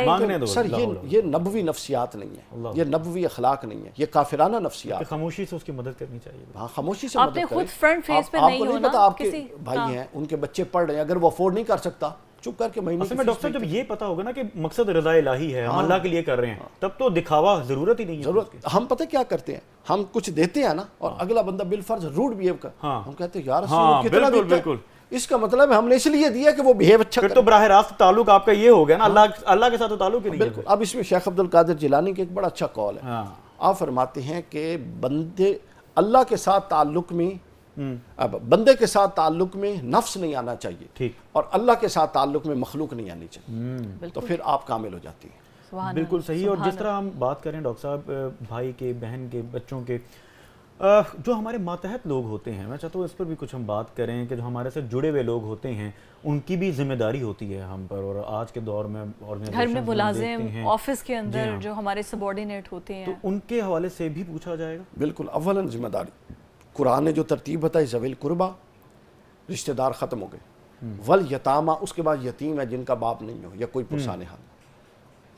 مانگنے دو. سر یہ نبوی نفسیات نہیں ہے، یہ نبوی اخلاق نہیں ہے، یہ کافرانہ نفسیات. خاموشی سے اس کی مدد کرنی چاہیے. ہاں، خاموشی سے مدد کریں. آپ نے خود فرنٹ فیس پہ نہیں ہونا. آپ کو نہیں پتا آپ کے بھائی ہیں، ان کے بچے پڑھ رہے ہیں، اگر وہ افورڈ نہیں کر سکتا چپ کر کے مہینے. اصل میں ڈاکٹر جب یہ پتا ہوگا نا کہ مقصد رضا الہی ہے، ہم اللہ کے لیے کر رہے ہیں، تب تو دکھاوا ضرورت ہی نہیں ہے. ضرورت ہم پتہ کیا کرتے ہیں؟ ہم کچھ دیتے ہیں نا اور اگلا بندہ بالفرض روڈ بیہیو کر، ہم کہتے ہیں یار کتنا دیتا ہے، اس کا مطلب ہے ہم نے اس لیے دیا کہ وہ بیہیو اچھا کرے. تو براہ راست تعلق آپ کا یہ ہو گیا نا، اللہ کے ساتھ تعلق ہی نہیں ہے. بالکل. اب اس میں شیخ عبد القادر جیلانی کے ایک بڑا اچھا قول ہے. آپ فرماتے ہیں کہ بندے اللہ کے ساتھ تعلق میں اب بندے کے ساتھ تعلق میں نفس نہیں آنا چاہیے ٹھیک، اور اللہ کے ساتھ تعلق میں مخلوق نہیں آنی چاہیے، تو پھر آپ کامل ہو جاتی ہیں۔ بالکل صحیح۔ اور جس طرح ہم بات کریں ڈاکٹر صاحب بھائی کے، بہن کے، بچوں کے، جو ہمارے ماتحت لوگ ہوتے ہیں، میں چاہتا ہوں اس پر بھی کچھ ہم بات کریں کہ جو ہمارے سے جڑے ہوئے لوگ ہوتے ہیں ان کی بھی ذمہ داری ہوتی ہے ہم پر، اور آج کے دور میں گھر میں ملازم، آفس کے اندر جو ہمارے سبارڈینیٹ ہوتے ہیں، تو ان کے حوالے سے بھی پوچھا جائے گا۔ بالکل، اولاً ذمہ داری قرآن نے جو ترتیب بتائی، ذوی القربہ رشتہ دار ختم ہو گئے، والیتامہ اس کے بعد یتیم ہے جن کا باپ نہیں ہو یا کوئی پرسان حال،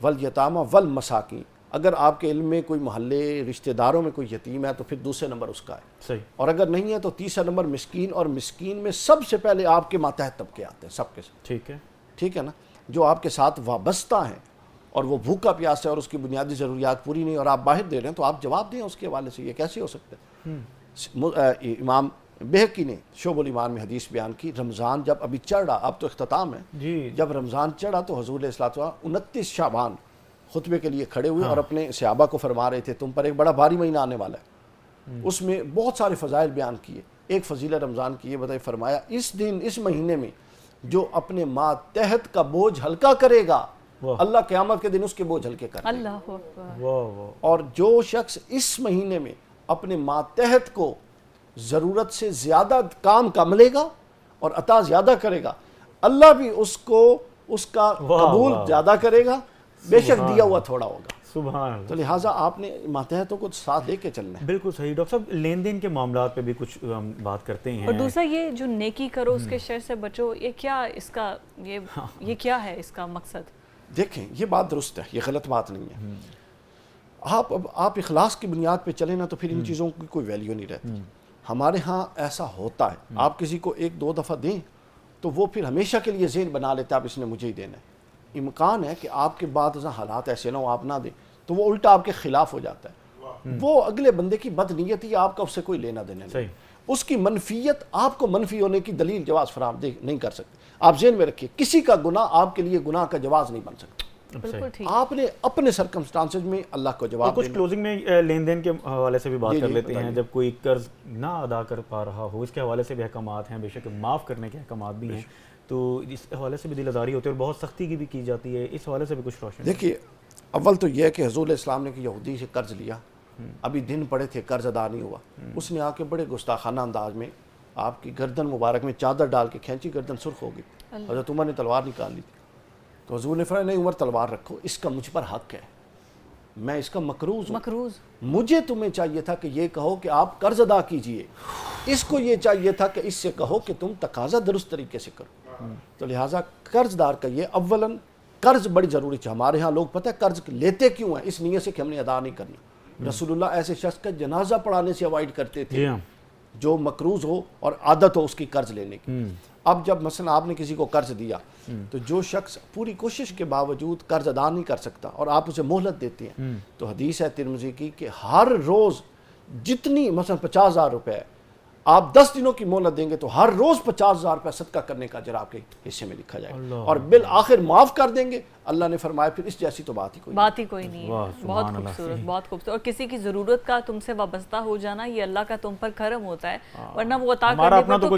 والیتامہ والمساکین، اگر آپ کے علم میں کوئی محلے رشتہ داروں میں کوئی یتیم ہے تو پھر دوسرے نمبر اس کا ہے، صحیح، اور اگر نہیں ہے تو تیسرا نمبر مسکین، اور مسکین میں سب سے پہلے آپ کے ماتحت طبقے آتے ہیں، سب کے ساتھ، ٹھیک ہے، ٹھیک ہے نا، جو آپ کے ساتھ وابستہ ہیں اور وہ بھوکا پیاس ہے اور اس کی بنیادی ضروریات پوری نہیں اور آپ باہر دے رہے ہیں، تو آپ جواب دیں اس کے حوالے سے، یہ کیسے ہو سکتا ہے؟ امام بہقی نے شعب الایمان میں حدیث بیان کی، رمضان جب ابھی چڑھ رہا، اب تو اختتام ہے، جی، جب رمضان چڑھا تو حضور علیہ الصلوۃ والسلام 29 شعبان خطبے کے لیے کھڑے ہوئے اور اپنے صحابہ کو فرما رہے تھے تم پر ایک بڑا بھاری مہینہ آنے والا ہے، اس میں بہت سارے فضائل بیان کیے، ایک فضیلت رمضان کی یہ بتائی، فرمایا اس دن اس مہینے میں جو اپنے ماتحت کا بوجھ ہلکا کرے گا اللہ قیامت کے دن اس کے بوجھ ہلکے کر دے گا، اللہ اکبر، اور جو شخص اس مہینے میں اپنے ماتحت کو ضرورت سے زیادہ کام کا ملے گا اور عطا زیادہ کرے گا، اللہ بھی اس کو اس کا قبول زیادہ کرے گا، بے شک دیا ہوا تھوڑا ہوگا، سبحان اللہ۔ تو لہٰذا آپ نے ماتحتوں کو ساتھ دے کے چلنا ہے۔ بالکل صحیح۔ ڈاکٹر صاحب لین دین کے معاملات پہ بھی کچھ ہم بات کرتے ہیں، اور دوسرا یہ جو نیکی کرو اس کے شر سے بچو، یہ کیا اس کا یہ کیا ہے اس کا مقصد؟ دیکھیں یہ بات درست ہے، یہ غلط بات نہیں ہے، آپ اخلاص کی بنیاد پہ چلیں نا تو پھر ان چیزوں کی کوئی ویلیو نہیں رہتی۔ ہمارے ہاں ایسا ہوتا ہے، آپ کسی کو ایک دو دفعہ دیں تو وہ پھر ہمیشہ کے لیے ذہن بنا لیتا ہے اب اس نے مجھے ہی دینا ہے، امکان ہے کہ آپ کے بعد حالات ایسے نہ ہو آپ نہ دیں تو وہ الٹا آپ کے خلاف ہو جاتا ہے، وہ اگلے بندے کی بد نیتی، آپ کا اس سے کوئی لینا دینا نہیں، اس کی منفیت آپ کو منفی ہونے کی دلیل جواز فراہم نہیں کر سکتے۔ آپ ذہن میں رکھیے کسی کا گناہ آپ کے لیے گناہ کا جواز نہیں بن سکتا، بالکل ٹھیک، آپ نے اپنے سرکمسٹانسز میں اللہ کو جواب کچھ دینا۔ کلوزنگ میں لین دین کے حوالے سے بھی بات کر لیتے ہیں، بتائیے۔ جب کوئی قرض نہ ادا کر پا رہا ہو، اس کے حوالے سے بھی احکامات ہیں، بے شک معاف کرنے کے احکامات بھی ہیں، تو اس حوالے سے بھی دل آزاری ہوتی ہے اور بہت سختی کی بھی کی جاتی ہے، اس حوالے سے بھی کچھ روشن۔ دیکھیے اول تو یہ ہے کہ حضور علیہ السلام نے کہ یہودی سے قرض لیا، ابھی دن پڑے تھے قرض ادا نہیں ہوا، اس نے آ کے بڑے گستاخانہ انداز میں آپ کی گردن مبارک میں چادر ڈال کے کھینچی، گردن سرخ ہو گئی، حضرت عمر نے تلوار نکال لی تھی، تو حضور نے فرمایا نہیں عمر تلوار رکھو، اس کا مجھ پر حق ہے، میں اس کا مقروض ہوں، مجھے تمہیں چاہیے تھا کہ یہ کہو کہ آپ قرض ادا کیجئے، اس کو یہ چاہیے تھا کہ اس سے کہو کہ تم تقاضا درست طریقے سے کرو، تو لہٰذا قرض دار کا یہ اولاً قرض بڑی ضروری ہے۔ ہمارے ہاں لوگ پتہ ہے قرض لیتے کیوں ہیں؟ اس نیت سے کہ ہم نے ادا نہیں کرنا، رسول اللہ ایسے شخص کا جنازہ پڑھانے سے اوائڈ کرتے تھے جو مقروض ہو اور عادت ہو اس کی قرض لینے کی۔ اب جب مثلا آپ نے کسی کو قرض دیا تو جو شخص پوری کوشش کے باوجود قرض ادا نہیں کر سکتا اور آپ اسے مہلت دیتے ہیں، تو حدیث ہے ترمذی کی کہ ہر روز جتنی مثلا 50,000 روپے آپ 10 دنوں کی مہلت دیں گے تو ہر روز 50,000 روپے صدقہ کرنے کا اجر آپ کے حصے میں لکھا جائے گا، اور بالآخر معاف کر دیں گے، اللہ نے فرمایا پھر اس جیسی تو بات ہی کوئی نہیں ہے۔ بہت خوبصورت، بہت خوبصورت، اور کسی کی ضرورت کا تم سے وابستہ ہو جانا یہ اللہ کا تم پر کرم ہوتا ہے، ورنہ وہ عطا کرنے پر تو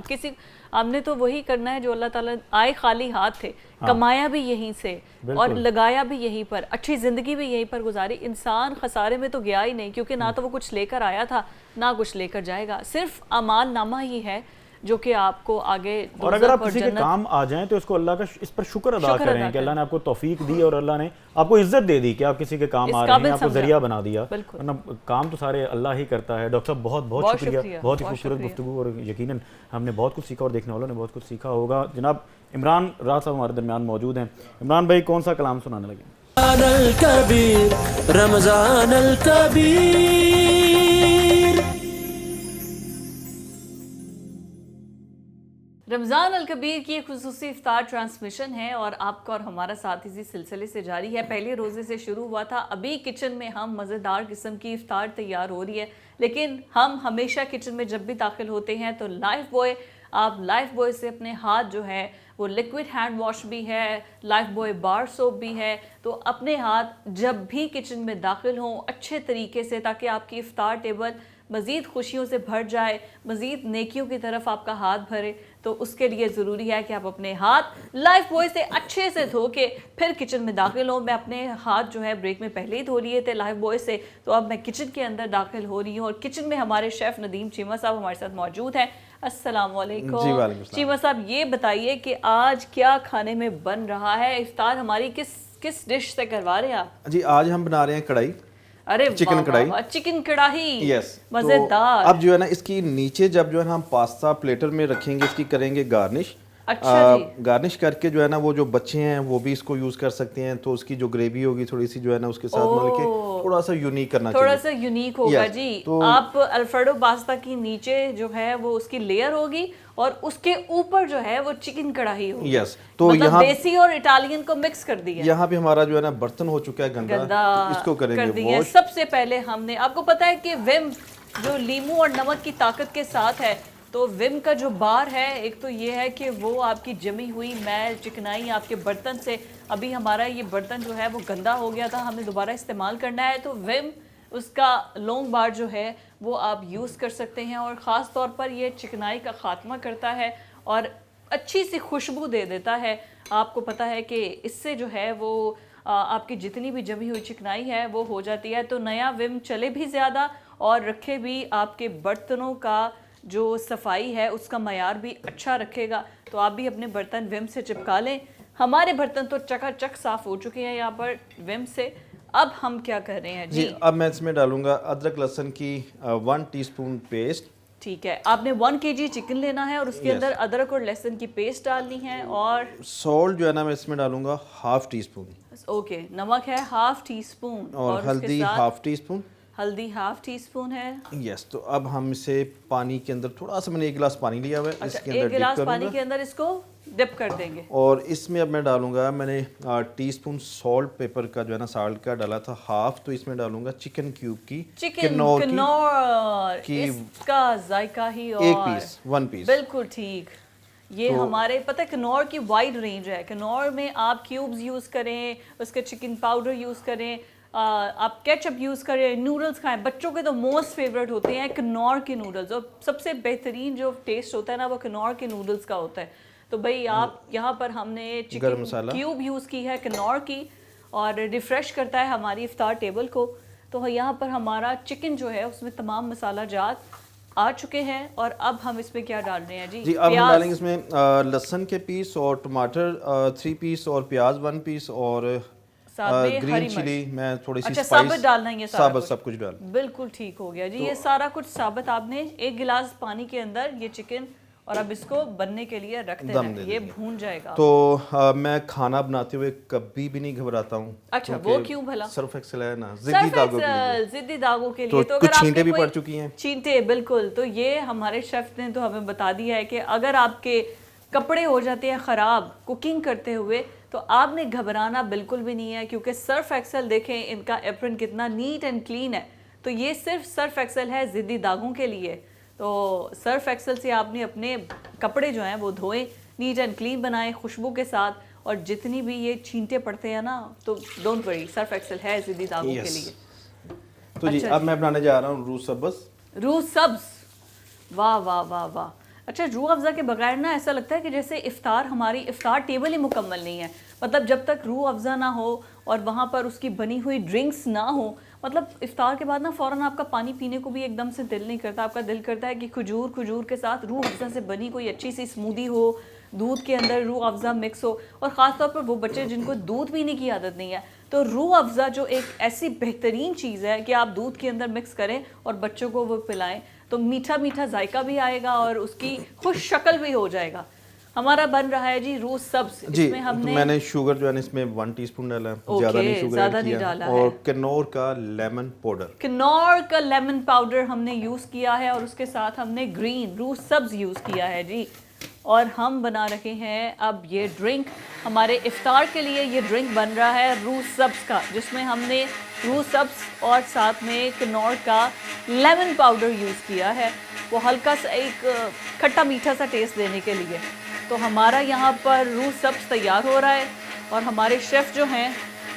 کسی کو ہم نے تو وہی کرنا ہے جو اللہ تعالیٰ آئے خالی ہاتھ تھے، کمایا بھی یہیں سے اور لگایا بھی یہیں پر، اچھی زندگی بھی یہیں پر گزاری، انسان خسارے میں تو گیا ہی نہیں، کیونکہ نہ تو وہ کچھ لے کر آیا تھا نہ کچھ لے کر جائے گا، صرف اعمال نامہ ہی ہے جو کہ آپ کو آگے، اور اگر آپ کسی کے کام آ جائیں تو اس کو اللہ کا اس پر شکر ادا کریں کہ اللہ نے آپ کو توفیق دی اور اللہ نے آپ کو عزت دے دی کہ آپ کسی کے کام آ رہے ہیں، آپ کو ذریعہ بنا دیا، ورنہ کام تو سارے اللہ ہی کرتا ہے۔ ڈاکٹر صاحب بہت بہت شکریہ، بہت ہی خوبصورت گفتگو، اور یقیناً ہم نے بہت کچھ سیکھا اور دیکھنے والوں نے بہت کچھ سیکھا ہوگا۔ جناب عمران راز صاحب ہمارے درمیان موجود ہیں۔ عمران بھائی کون سا کلام سنانے لگے؟ رمضان الکبیر، رمضان الکبیر کی ایک خصوصی افطار ٹرانسمیشن ہے اور آپ کا اور ہمارا ساتھ اسی سلسلے سے جاری ہے۔ پہلے روزے سے شروع ہوا تھا، ابھی کچن میں ہم مزیدار قسم کی افطار تیار ہو رہی ہے، لیکن ہم ہمیشہ کچن میں جب بھی داخل ہوتے ہیں تو لائف بوائے، آپ لائف بوائے سے اپنے ہاتھ جو ہے وہ لیکوڈ ہینڈ واش بھی ہے، لائف بوائے بار سوپ بھی ہے، تو اپنے ہاتھ جب بھی کچن میں داخل ہوں اچھے طریقے سے، تاکہ آپ کی افطار ٹیبل مزید خوشیوں سے بھر جائے, مزید نیکیوں کی طرف آپ کا ہاتھ بھرے, تو اس کے لیے ضروری ہے کہ آپ اپنے ہاتھ لائف بوائے سے اچھے سے دھو کے پھر کچن میں داخل ہوں. میں اپنے ہاتھ جو ہے بریک میں پہلے ہی دھو لیے تھے لائف بوائے سے, تو اب میں کچن کے اندر داخل ہو رہی ہوں, اور کچن میں ہمارے شیف ندیم چیمہ صاحب ہمارے ساتھ موجود ہیں. السلام علیکم. جی وعلیکم السلام. چیمہ صاحب یہ بتائیے کہ آج کیا کھانے میں بن رہا ہے؟ افطار ہماری کس ڈش سے کروا رہے ہیں آپ؟ جی آج ہم بنا رہے ہیں کڑھائی, ارے چکن کڑھائی, چکن کڑاہی, یس, مزیدار. اب جو ہے نا اس کی نیچے جب جو ہے نا ہم پاستا پلیٹر میں رکھیں گے, اس کی کریں گے گارنش. اچھا جی, گارنش کر کے جو ہے نا وہ جو بچے ہیں وہ بھی اس کو یوز کر سکتے ہیں, تو اس کی جو گریوی ہوگی تھوڑی سی جو ہے نا اس کے ساتھ مل کے تھوڑا سا یونیک کرنا چاہیے, تھوڑا سا یونیک ہوگا. جی آپ الفریڈو پاستا کی نیچے جو ہے وہ اس کی لیئر ہوگی, اور اس کے اوپر جو ہے وہ چکن کڑھائی ہوگی. یس, تو مطلب یہاں دیسی اور اٹالین کو مکس کر دیا. یہاں پہ ہمارا جو ہے نا برتن ہو چکا ہے گندا, اس کو کریں گے واش. سب سے پہلے ہم نے, آپ کو پتا ہے کہ ویم جو لیمو اور نمک کی طاقت کے ساتھ ہے, تو ویم کا جو بار ہے, ایک تو یہ ہے کہ وہ آپ کی جمی ہوئی میل چکنائی آپ کے برتن سے, ابھی ہمارا یہ برتن جو ہے وہ گندا ہو گیا تھا, ہمیں دوبارہ استعمال کرنا ہے, تو ویم اس کا لونگ بار جو ہے وہ آپ یوز کر سکتے ہیں, اور خاص طور پر یہ چکنائی کا خاتمہ کرتا ہے اور اچھی سی خوشبو دے دیتا ہے. آپ کو پتا ہے کہ اس سے جو ہے وہ آپ کی جتنی بھی جمی ہوئی چکنائی ہے وہ ہو جاتی ہے. تو نیا ویم چلے بھی زیادہ اور رکھے بھی آپ کے برتنوں کا جو صفائی ہے اس کا معیار بھی اچھا رکھے گا. تو آپ بھی اپنے برتن ویم سے چپکا لیں. ہمارے برتن تو چکا چک صاف ہو چکے ہیں یہاں پر ویم سے. اب ہم کیا کر رہے ہیں؟ جی اب میں اس میں ڈالوں گا ادرک لہسن کی 1 ٹی اسپون پیسٹ. ٹھیک ہے, آپ نے 1 kg چکن لینا ہے اور اس کے اندر ادرک اور لہسن کی پیسٹ ڈالنی ہے, اور سالٹ جو ہے نا میں اس میں ڈالوں گا 1/2 ٹی اسپون. اوکے, نمک ہے 1/2 ٹی اسپون, اور ہلدی 1/2 ٹی اسپون. ہلدی 1/2 ٹی اسپون ہے. یس, تو اب ہم اسے پانی کے اندر تھوڑا سا, میں نے 1 گلاس پانی لیا ہوا ہے, اس کے اندر ایک گلاس ڈپ پانی کروں کے اندر اس کو ڈپ کر دیں گے. اور اس میں اب میں ڈالوں گا, میں نے ٹی اسپون سالٹ پیپر کا جو ہے نا سالٹ کا ڈالا تھا 1/2, تو اس میں ڈالوں گا چکن کیوب کی, کنور اس کا ذائقہ ہی, اور 1 پیس. بالکل ٹھیک. یہ ہمارے پتہ ہے کنور کی وائڈ رینج ہے. کنور میں آپ کیوبز یوز کریں, اس کے چکن پاؤڈر یوز کریں, آپ کیچپ یوز کریں, نوڈلز کھائیں. بچوں کے تو موسٹ فیوریٹ ہوتے ہیں کنور کے نوڈلز, اور سب سے بہترین جو ٹیسٹ ہوتا ہے نا وہ کنور کے نوڈلز کا ہوتا ہے. تو بھئی آپ یہاں پر ہم نے چکن کیوب یوز کی ہے کنور کی, اور ریفریش کرتا ہے ہماری افطار ٹیبل کو. تو یہاں پر ہمارا چکن جو ہے اس میں تمام مسالہ جات آ چکے ہیں, اور اب ہم اس میں کیا ڈال رہے ہیں؟ جی اب ہم ڈالیں گے اس میں لہسن کے پیس, اور ٹماٹر 3 پیس, اور پیاز 1 پیس, اور گرین چلی میں تھوڑی سی ثابت ڈالنا ہے, یہ ثابت سب کچھ ڈال. بالکل ٹھیک ہو گیا جی. یہ سارا کچھ ثابت آپ نے 1 گلاس پانی کے اندر یہ چکن, اور اب اس کو بننے کے لیے رکھ دینا ہے, یہ بھون جائے گا. تو میں کھانا بناتے ہوئے کبھی بھی نہیں گھبراتا ہوں. اچھا, وہ کیوں بھلا؟ سرف ایکسل ہے نا, ضدی داغوں کے لیے. ضدی داغوں کے لیے. تو کچھ چھینٹے بھی پڑ چکی ہیں. چھینٹے, بالکل. تو یہ ہمارے شیف نے تو ہمیں بتا دیا ہے کہ اگر آپ کے کپڑے ہو جاتے ہیں خراب کوکنگ کرتے ہوئے, تو آپ نے گھبرانا بالکل بھی نہیں ہے, کیونکہ سرف ایکسل دیکھیں ان کا ایپرن کتنا نیٹ اینڈ کلین ہے. تو یہ صرف سرف ایکسل ہے ضدی داغوں کے لیے. تو سرف ایکسل سے آپ نے اپنے کپڑے جو ہیں وہ دھوئیں, نیٹ اینڈ کلین بنائیں خوشبو کے ساتھ, اور جتنی بھی یہ چھینٹے پڑتے ہیں نا, تو ڈونٹ وری, سرف ایکسل ہے ضدی داغوں کے لیے. تو جی اب میں بنانے جا رہا ہوں روح سبز. روح سبز, واہ واہ واہ واہ. اچھا, روح افزا کے بغیر نا ایسا لگتا ہے کہ جیسے افطار, ہماری افطار ٹیبل ہی مکمل نہیں ہے. مطلب جب تک روح افزا نہ ہو اور وہاں پر اس کی بنی ہوئی ڈرنکس نہ ہو, مطلب افطار کے بعد نا فوراً آپ کا پانی پینے کو بھی ایک دم سے دل نہیں کرتا. آپ کا دل کرتا ہے کہ کھجور کے ساتھ روح افزا سے بنی کوئی اچھی سی اسمودی ہو, دودھ کے اندر روح افزا مکس ہو. اور خاص طور پر وہ بچے جن کو دودھ پینے کی عادت نہیں ہے, تو روح افزا جو ایک ایسی بہترین چیز ہے کہ آپ دودھ کے اندر مکس کریں اور بچوں کو وہ پلائیں, تو میٹھا میٹھا ذائقہ بھی آئے گا اور اس کی خوش شکل بھی ہو جائے گا. ہمارا بن رہا ہے جی روح سبز. جی میں نے شوگر جو ہے اس میں 1 ٹی اسپون ڈالا ہے, زیادہ نہیں شوگر ایڈ کیا, اور کنور کا لیمن پاؤڈر. کنور کا لیمن پاؤڈر ہم نے یوز کیا ہے, اور اس کے ساتھ ہم نے گرین روح سبز یوز کیا ہے جی. اور ہم بنا رہے ہیں اب یہ ڈرنک, ہمارے افطار کے لیے یہ ڈرنک بن رہا ہے روح سبز کا, جس میں ہم نے روح سبز اور ساتھ میں کنور کا لیمن پاؤڈر یوز کیا ہے, وہ ہلکا سا ایک کھٹا میٹھا سا ٹیسٹ دینے کے لیے. تو ہمارا یہاں پر روح سبز تیار ہو رہا ہے, اور ہمارے شیف جو ہیں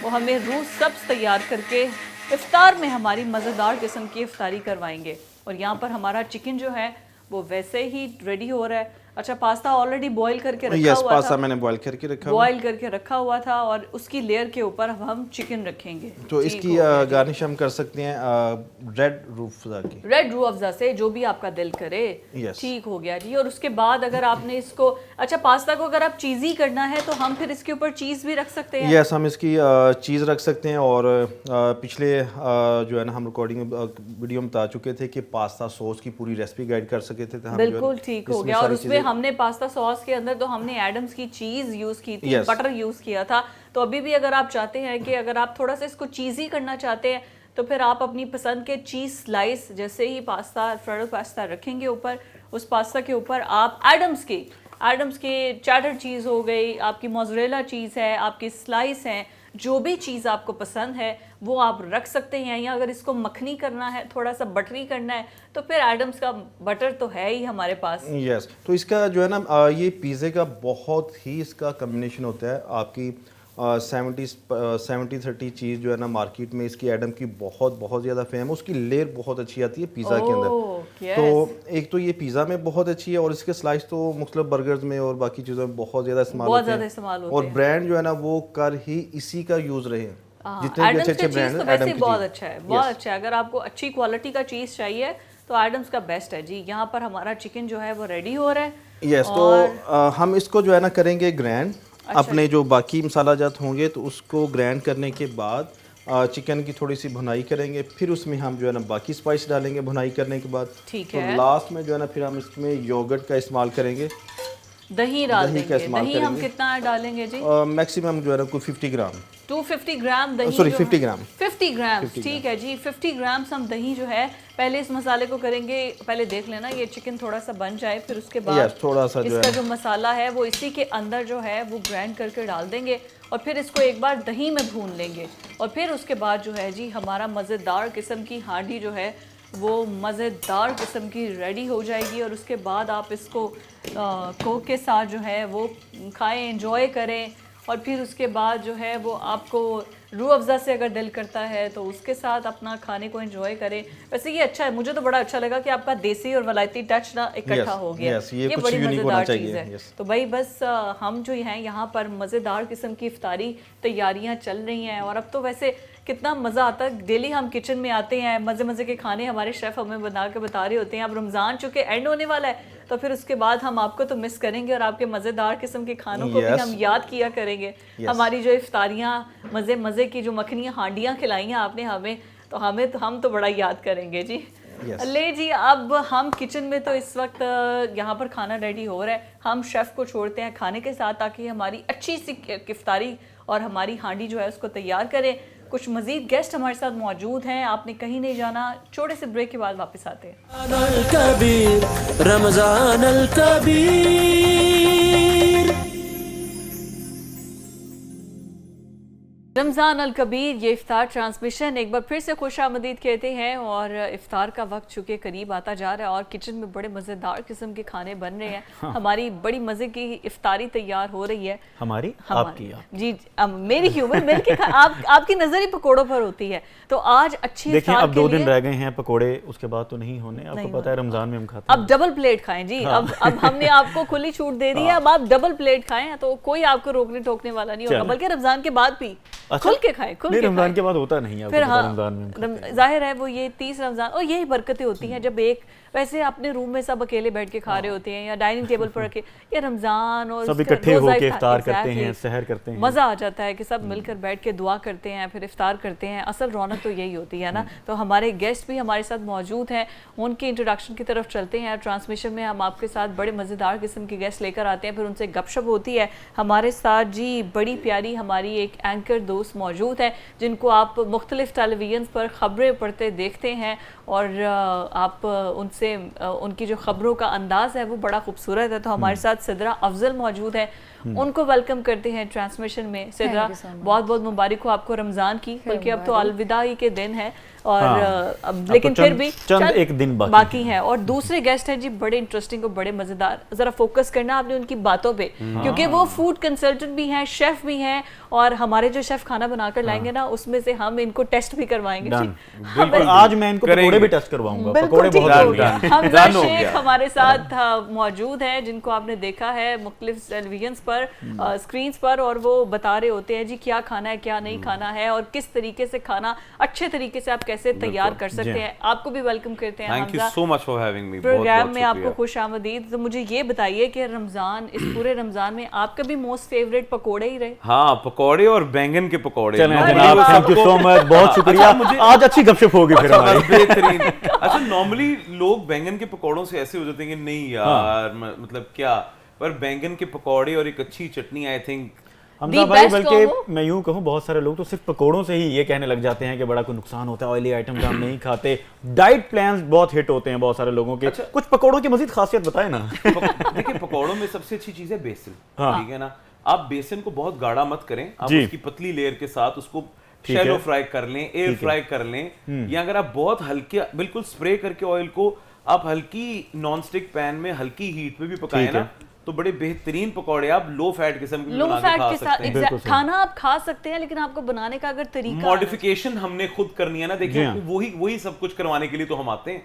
وہ ہمیں روح سبز تیار کر کے افطار میں ہماری مزیدار قسم کی افطاری کروائیں گے. اور یہاں پر ہمارا چکن جو ہے وہ ویسے ہی ریڈی ہو رہا ہے. اچھا پاستا آلریڈی بوائل کر کے رکھا ہوا تھا. پاستا میں نے بوائل کر کے رکھا ہوا تھا اور اس کی لیئر کے اوپر ہم چکن رکھیں گے. تو اس کی گارنش ہم کر سکتے ہیں ریڈ روح افزا سے, جو بھی آپ کا دل کرے. ٹھیک ہو گیا جی. اور اس کے بعد اگر آپ نے اس کو, اچھا پاستا کو اگر آپ چیزی کرنا ہے تو ہم پھر اس کے اوپر چیز بھی رکھ سکتے ہیں. یس, ہم اس کی چیز رکھ سکتے ہیں. اور پچھلے جو ہے نا ہم ریکارڈنگ ویڈیو میں بتا چکے تھے کہ پاستا سوس کی پوری ریسپی گائیڈ کر سکے تھے. بالکل ٹھیک ہو گیا. اور اس میں ہم نے پاستا سوس کے اندر تو ہم نے ایڈمز کی چیز یوز کی تھی, بٹر یوز کیا تھا. تو ابھی بھی اگر آپ چاہتے ہیں کہ اگر آپ تھوڑا سا اس کو چیزی کرنا چاہتے ہیں تو پھر آپ اپنی پسند کے چیز سلائس جیسے ہی پاستا الفریڈو پاستا رکھیں گے اوپر, اس پاستا کے اوپر آپ ایڈمز کے چیڈر چیز ہو گئی, آپ کی موزریلا چیز ہے, آپ کی سلائس ہیں, جو بھی چیز آپ کو پسند ہے وہ آپ رکھ سکتے ہیں. یا اگر اس کو مکھنی کرنا ہے, تھوڑا سا بٹری کرنا ہے, تو پھر ایڈمز کا بٹر تو ہے ہی ہمارے پاس. یس, تو اس کا جو ہے نا یہ پیزے کا بہت ہی اس کا کمبینیشن ہوتا ہے. آپ کی 70-30 چیز جو ہے نا مارکیٹ میں اس کی ایڈم کی بہت زیادہ فیم ہے. اس کی لیئر بہت اچھی آتی ہے پیزا کے اندر. تو ایک تو یہ پیزا میں بہت اچھی ہے, اور اس کے سلائس تو مختلف برگرز میں اور باقی چیزوں میں بہت زیادہ استعمال ہوتے ہیں. اور برانڈ جو ہے نا وہ کر ہی اسی کا یوز رہے ہیں. جتنے بھی اچھے برانڈ ہیں ایڈم کی بہت اچھا ہے. اگر آپ کو اچھی کوالٹی کا چیز چاہیے تو ایڈمز کا بیسٹ ہے جی. یہاں پر ہمارا چکن جو ہے وہ ریڈی ہو رہا ہے. یس, تو ہم اس کو جو ہے نا کریں گے گرینڈ. اپنے جو باقی مسالہ جات ہوں گے تو اس کو گرینڈ کرنے کے بعد چکن کی تھوڑی سی بھنائی کریں گے. پھر اس میں ہم جو ہے نا باقی اسپائس ڈالیں گے بھنائی کرنے کے بعد. تو لاسٹ میں جو ہے نا پھر ہم اس میں یوگرٹ کا استعمال کریں گے, دہی ہم کتنا ڈالیں گے جی؟ میکسیمم جو ہے نا کوئی 50 گرام 250 گرام دہی, سوری 50 گرام. ٹھیک ہے جی. 50 گرام ہم دہی جو ہے پہلے اس مسالے کو کریں گے. پہلے دیکھ لینا یہ چکن تھوڑا سا بن جائے, پھر اس کے بعد تھوڑا سا اس کا جو مسالہ ہے وہ اسی کے اندر جو ہے وہ گرائنڈ کر کے ڈال دیں گے, اور پھر اس کو ایک بار دہی میں بھون لیں گے. اور پھر اس کے بعد جو ہے جی ہمارا مزیدار قسم کی ہانڈی جو ہے وہ مزیدار قسم کی ریڈی ہو جائے گی. اور اس کے بعد آپ اس کو کوک کے ساتھ جو ہے وہ کھائیں, انجوائے کریں. اور پھر اس کے بعد جو ہے وہ آپ کو روح افزا سے اگر دل کرتا ہے تو اس کے ساتھ اپنا کھانے کو انجوائے کریں. ویسے یہ اچھا ہے, مجھے تو بڑا اچھا لگا کہ آپ کا دیسی اور ولایتی ٹچ نا اکٹھا ہو گیا. یہ بڑی مزیدار چیز ہے. تو بھائی بس ہم جو ہیں یہاں پر مزیدار قسم کی افطاری تیاریاں چل رہی ہیں. اور اب تو ویسے کتنا مزہ آتا ہے, ڈیلی ہم کچن میں آتے ہیں, مزے کے کھانے ہمارے شیف ہمیں بنا کے بتا رہے ہوتے ہیں. اب رمضان چونکہ اینڈ ہونے والا ہے تو پھر اس کے بعد ہم آپ کو تو مس کریں گے, اور آپ کے مزیدار قسم کے کھانوں کو بھی ہم یاد کیا کریں گے. ہماری جو افطاریاں مزے کی جو مکھنیاں ہانڈیاں کھلائی ہیں آپ نے ہمیں تو ہم تو بڑا یاد کریں گے جی. لے جی, اب ہم کچن میں تو اس وقت یہاں پر کھانا ریڈی ہو رہا ہے. ہم شیف کو چھوڑتے ہیں کھانے کے ساتھ تاکہ ہماری اچھی سی افطاری اور ہماری ہانڈی جو ہے اس کو تیار کریں. کچھ مزید گیسٹ ہمارے ساتھ موجود ہیں, آپ نے کہیں نہیں جانا. چھوٹے سے بریک کے بعد واپس آتے ہیں. رمضان رمضان الکبیر, یہ افطار ٹرانسمیشن ایک بار پھر سے خوش آمدید کہتے ہیں. اور افطار کا وقت چونکہ قریب آتا جا رہا ہے اور کچن میں بڑے مزیدار قسم کے کھانے بن رہے ہیں. ہماری بڑی مزے کی افطاری تیار ہو رہی ہے. ہماری آپ کی جی میری ہیومن مل کے آپ کی نظر ہی پکوڑوں پر ہوتی ہے. تو آج اچھی دیکھیں, اب 2 دن رہ گئے ہیں پکوڑے, اس کے بعد تو نہیں ہونے. آپ کو پتا ہے رمضان میں ہم کھاتے ہیں. اب ڈبل پلیٹ کھائیں جی. اب ہم نے آپ کو کھلی چھوٹ دے دی ہے, اب آپ ڈبل پلیٹ کھائیں تو کوئی آپ کو روکنے ٹوکنے والا نہیں ہوگا. بلکہ رمضان کے بعد بھی کھل کے کھائیں. رمضان کے بعد ہوتا نہیں ہے, پھر رمضان میں ظاہر ہے وہ یہ 30 رمضان, اور یہی برکتیں ہوتی ہیں جب ایک ویسے اپنے روم میں سب اکیلے بیٹھ کے کھا رہے ہوتے ہیں یا ڈائننگ ٹیبل پر رکھے, یہ رمضان اور سب اکٹھے ہو کے افطار کرتے ہیں, سحر کرتے ہیں, مزہ آ جاتا ہے کہ سب مل کر بیٹھ کے دعا کرتے ہیں پھر افطار کرتے ہیں. اصل رونق تو یہی ہوتی ہے نا. تو ہمارے گیسٹ بھی ہمارے ساتھ موجود ہیں, ان کی انٹروڈکشن کی طرف چلتے ہیں. ٹرانسمیشن میں ہم آپ کے ساتھ بڑے مزیدار قسم کے گیسٹ لے کر آتے ہیں, پھر ان سے گپ شپ ہوتی ہے. ہمارے ساتھ جی بڑی پیاری ہماری ایک اینکر دوست موجود ہے جن کو آپ مختلف ٹیلی ویژنز پر خبریں پڑھتے دیکھتے ہیں, اور آپ ان سے ان کی جو خبروں کا انداز ہے وہ بڑا خوبصورت ہے. تو ہمارے ساتھ سدرا افضل موجود ہے, ان کو ویلکم کرتے ہیں ٹرانسمیشن میں. سدرا, بہت بہت مبارک ہو آپ کو رمضان کی, بلکہ اب تو الوداعی کے دن ہے, اور لیکن پھر بھی چند ایک دن باقی ہیں. اور دوسرے گیسٹ ہیں جی بڑے انٹرسٹنگ اور بڑے مزیدار, ذرا فوکس کرنا آپ نے ان کی باتوں پہ, کیونکہ وہ فوڈ کنسلٹنٹ بھی ہیں, شیف بھی ہیں, اور ہمارے جو شیف کھانا بنا کر لائیں گے نا اس میں سے ہم ان کو ٹیسٹ بھی کروائیں گے. آج میں ان کو پکوڑے بھی ٹیسٹ کرواؤں گا. پکوڑے بہت حمزہ شیخ ہمارے ساتھ موجود ہیں جن کو آپ نے دیکھا ہے مختلف ٹیلی ویژنز پر, اسکرینز پر, اور وہ بتا رہے ہوتے ہیں جی کیا کھانا ہے کیا نہیں کھانا ہے, اور کس طریقے سے کھانا اچھے طریقے سے آپ کیسے تیار کر سکتے ہیں. آپ کو بھی ویلکم کرتے ہیں حمزہ پروگرام میں, آپ کو خوش آمدید. تو مجھے یہ بتائیے کہ رمضان, اس پورے رمضان میں آپ کا بھی موسٹ فیوریٹ پکوڑے ہی رہے؟ ہاں پکوڑے اور بینگن کے پکوڑے. جناب تھینک یو سو مچ, بہت شکریہ. آج اچھی گپ شپ ہوگی پھر ہماری. بہترین. اچھا نارملی لوگ بینگن کے پکوڑوں سے ایسے ہو جاتے ہیں کہ نہیں یار مطلب کیا, پر بینگن کے پکوڑے اور ایک اچھی چٹنی آئی تھنک حمزہ بھائی, بلکہ میں یوں کہوں بہت سارے لوگ تو صرف پکوڑوں سے ہی یہ کہنے لگ جاتے ہیں کہ بڑا کوئی نقصان ہوتا ہے, آئلی آئٹمز ہم نہیں کھاتے. ڈائٹ پلانز بہت ہٹ ہوتے ہیں بہت سارے لوگوں کے. کچھ پکوڑوں کی مزید خاصیت بتائیں نا. دیکھیں پکوڑوں میں سب سے اچھی چیز ہے بیسن, ٹھیک ہے نا. آپ بیسن کو بہت گاڑھا مت کریں, آپ اس کی پتلی لیئر کے ساتھ اس کو شیلو فرائی کر لیں, ایئر فرائی کر لیں, یا اگر آپ بہت ہلکے بالکل اسپرے کر کے آئل کو آپ ہلکی نان اسٹک پین میں ہلکی ہیٹ پہ بھی پکائیں نا, تو بڑے بہترین پکوڑے آپ لو فیٹ قسم کے بنا کے کھا سکتے ہیں. کھانا آپ کھا سکتے ہیں, لیکن آپ کو بنانے کا اگر طریقہ ماڈیفیکیشن ہم نے خود کرنی ہے نا. دیکھیں وہی سب کچھ کروانے کے لیے تو ہم آتے ہیں,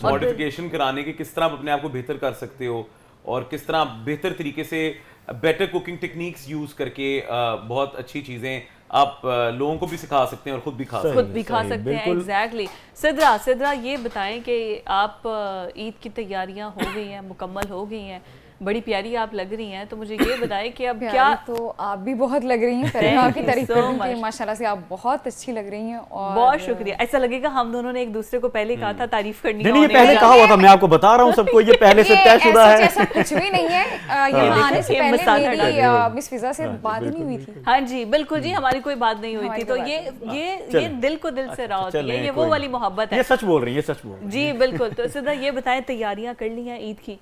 ماڈیفیکیشن کرانے کے, کس طرح آپ اپنے آپ کو بہتر کر سکتے ہو, اور کس طرح بہتر طریقے سے بیٹر کوکنگ ٹیکنیکس یوز کر کے بہت اچھی چیزیں آپ لوگوں کو بھی سکھا سکتے ہیں اور خود بھی کھا سکتے ہیں. ایگزیکٹلی. سدرا یہ بتائیں کہ آپ عید کی تیاریاں ہو گئی ہیں, مکمل ہو گئی ہیں, بڑی پیاری آپ لگ رہی ہیں, تو مجھے یہ بتائیں کہ اب کیا. تو آپ بھی بہت لگ رہی ہیں, پہلے آپ کی تعریف کر دیں کہ ماشاءاللہ سے آپ بہت اچھی لگ رہی ہیں. اور بہت شکریہ. ایسا لگے گا ہم دونوں نے ایک دوسرے کو پہلے کہا تھا تعریف کرنی. نہیں, یہ پہلے کہا ہوا تھا, میں آپ کو بتا رہا ہوں سب کو, یہ پہلے سے طے شدہ ہے. ایسا کچھ بھی نہیں ہے, یہاں آنے سے پہلے میری مس فضا سے بات ہی نہیں ہوئی تھی. ہاں جی بالکل جی, ہماری کوئی بات نہیں ہوئی تھی. تو یہ دل کو دل سے رہا ہوتی ہے, یہ وہ والی محبت ہے. یہ سچ بول رہی ہیں, یہ سچ بول رہی ہیں جی بالکل. تو سدرا یہ بتائیں تیاریاں کر لی ہیں عید کی,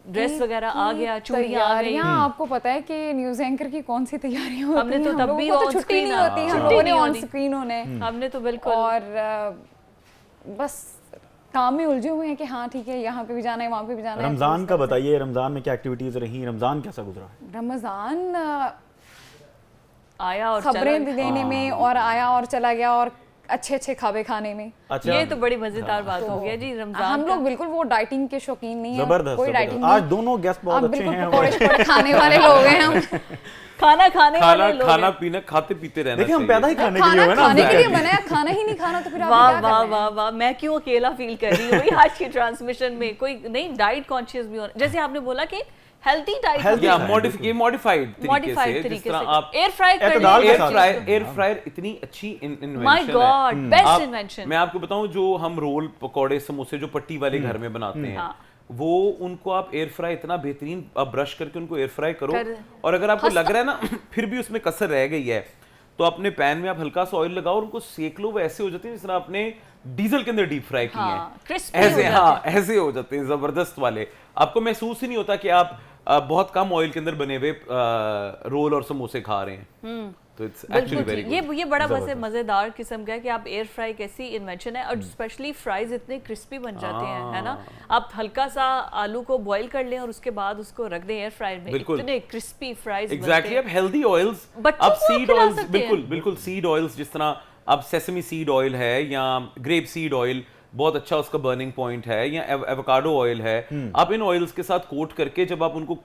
ڈریس وغیرہ آ گیا, چوڑیاں آ گئی. آپ کو پتا ہے کہ نیوز اینکر کی کون سی تیاریاں ہوتی ہیں, ہم نے تو تب بھی چھٹی نہیں ہوتی, ہم لوگوں نے آن اسکرین ہونے, ہم نے تو بالکل, اور بس کام میں الجھے ہوئے ہیں کہ ہاں ٹھیک ہے یہاں پہ بھی جانا ہے وہاں پہ بھی جانا ہے. رمضان کا بتائیے, رمضان میں کیا ایکٹیویٹیز رہیں, رمضان کیسا گزرا؟ رمضان آیا اور خبریں دینے میں, اور آیا اور چلا گیا, اور اچھے اچھے کھابے کھانے میں. یہ تو بڑی مزیدار بات ہو گیا جی. رمضان ہم لوگ بالکل وہ ڈائٹنگ کے شوقین نہیں ہیں, کوئی ڈائٹنگ نہیں. آج دونوں گیسٹ بہت اچھے ہیں, پکوڑے شکوڑے کھانے والے لوگ ہیں ہم. کھانا کھانے والے لوگ, کھانا پینا کھاتے پیتے رہنا. دیکھیں ہم پیدا ہی کھانے کے لیے ہوئے نا, کھانے کے لیے بنا ہے, کھانا ہی نہیں کھانا تو پھر آپ کیا کریں. واہ واہ واہ, میں کیوں اکیلا فیل کر رہی ہوں آج کی ٹرانسمیشن میں. کوئی نہیں, ڈائٹ کانشیس بھی ہونا, جیسے آپ نے بولا کہ ہیلتھی ڈائٹ, یا ماڈیفائڈ طریقے سے, جس طرح آپ ایئر فرائی کر ایئر فرائر اتنی اچھی مائی گاڈ بیسٹ انوینشن. میں آپ کو بتاؤں, جو ہم رول پکوڑے سموسے جو پٹی والے گھر میں بناتے ہیں, وہ ان کو آپ ایئر فرائی اتنا بہترین آپ برش کر کے ان کو ایئر فرائی کرو, اور اگر آپ کو لگ رہا ہے نا پھر بھی اس میں کسر رہ گئی ہے, تو اپنے پین میں آپ ہلکا سا آئل لگاؤ اور ان کو سیک لو. وہ ایسے ہو جاتے ہیں جس طرح آپ نے ڈیزل کے اندر ڈیپ فرائی کی ہیں, ایسے. ہاں ایسے ہو جاتے ہیں زبردست والے. آپ کو محسوس ہی نہیں ہوتا کہ آپ بہت کم آئل کے اندر بنے ہوئے رول اور سموسے کھا رہے ہیں. تو اٹس ایکچولی ویری گڈ. یہ بڑا ویسے مزیدار قسم کا ہے کہ آپ ایئر فرائی کیسی انوینشن ہے, اور اسپیشلی فرائز اتنے کرسپی بن جاتے ہیں, ہے نا. آپ ہلکا سا آلو کو بوائل کر لیں اور اس کے بعد اس کو رکھ دیں ایئر فرائر میں, اتنے کرسپی فرائز بنتے ہیں. ایگزیکٹلی. اب ہیلدی آئلز, اب سیڈ آئلز, بالکل سیڈ آئلز, جس طرح اب سیسمی سیڈ آئل ہے یا گریپ سیڈ آئل, بہت اچھا اس کا برننگ پوائنٹ ہے, یا ایووکاڈو آئل ہے. آپ ان آئلز کے ساتھ کوٹ کر کے جب آپ ان کو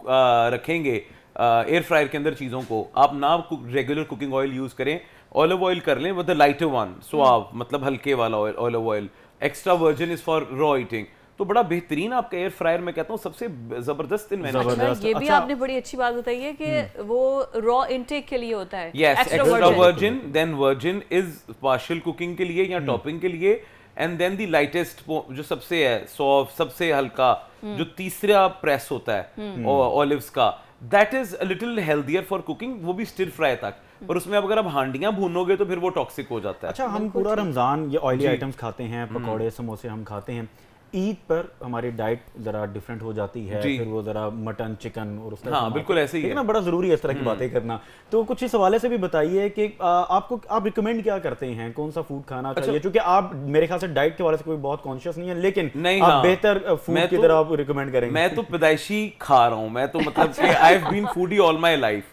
رکھیں گے ایئر فرائر کے اندر چیزوں کو, آپ نہ ریگولر کوکنگ آئل یوز کریں, آلو آئل کر لیں, ود دا لائٹر ون, سواو مطلب ہلکے والا olive oil. Extra virgin is for raw eating. تو بڑا بہترین آپ کا ایئر فرائر, میں کہتا ہوں سب سے زبردست انوینشن. یہ بھی آپ نے بڑی اچھی بات بتائی ہے کہ وہ را انٹیک کے لیے ہوتا ہے. Yes, extra virgin, then virgin is partial cooking کے لیے یا ٹاپنگ کے لیے, اینڈ دین دی لائٹسٹ جو سب سے ہے سافٹ, سب سے ہلکا, جو تیسرا پریس ہوتا ہے اولیوز کا, that is a little healthier for cooking, وہ بھی اسٹر فرائی تک. اور اس میں اب اگر آپ ہانڈیاں بھونو گے تو پھر وہ ٹاکسک ہو جاتا ہے. اچھا, ہم پورا رمضان یہ آئلی آئٹمس کھاتے ہیں, پکوڑے سموسے ہم کھاتے ہیں, عید پر ہماری ڈائٹ ذرا ڈفرینٹ ہو جاتی ہے, پھر وہ ذرا مٹن چکن اور اس طرح. ہاں بالکل ایسے ہی ہے نا, بڑا ضروری ہے اس طرح کی باتیں کرنا. تو کچھ اس حوالے سے بھی بتائیے کہ آپ ریکمینڈ کیا کرتے ہیں, کون سا فوڈ کھانا چاہیے, چونکہ آپ میرے خیال سے ڈائٹ کے حوالے سے کوئی بہت کانشیس نہیں ہے, لیکن آپ بہتر فوڈ کی طرح آپ ریکمینڈ کریں گے. میں تو پیدائشی کھا رہا ہوں, میں تو مطلب کہ I have been foodie all my life,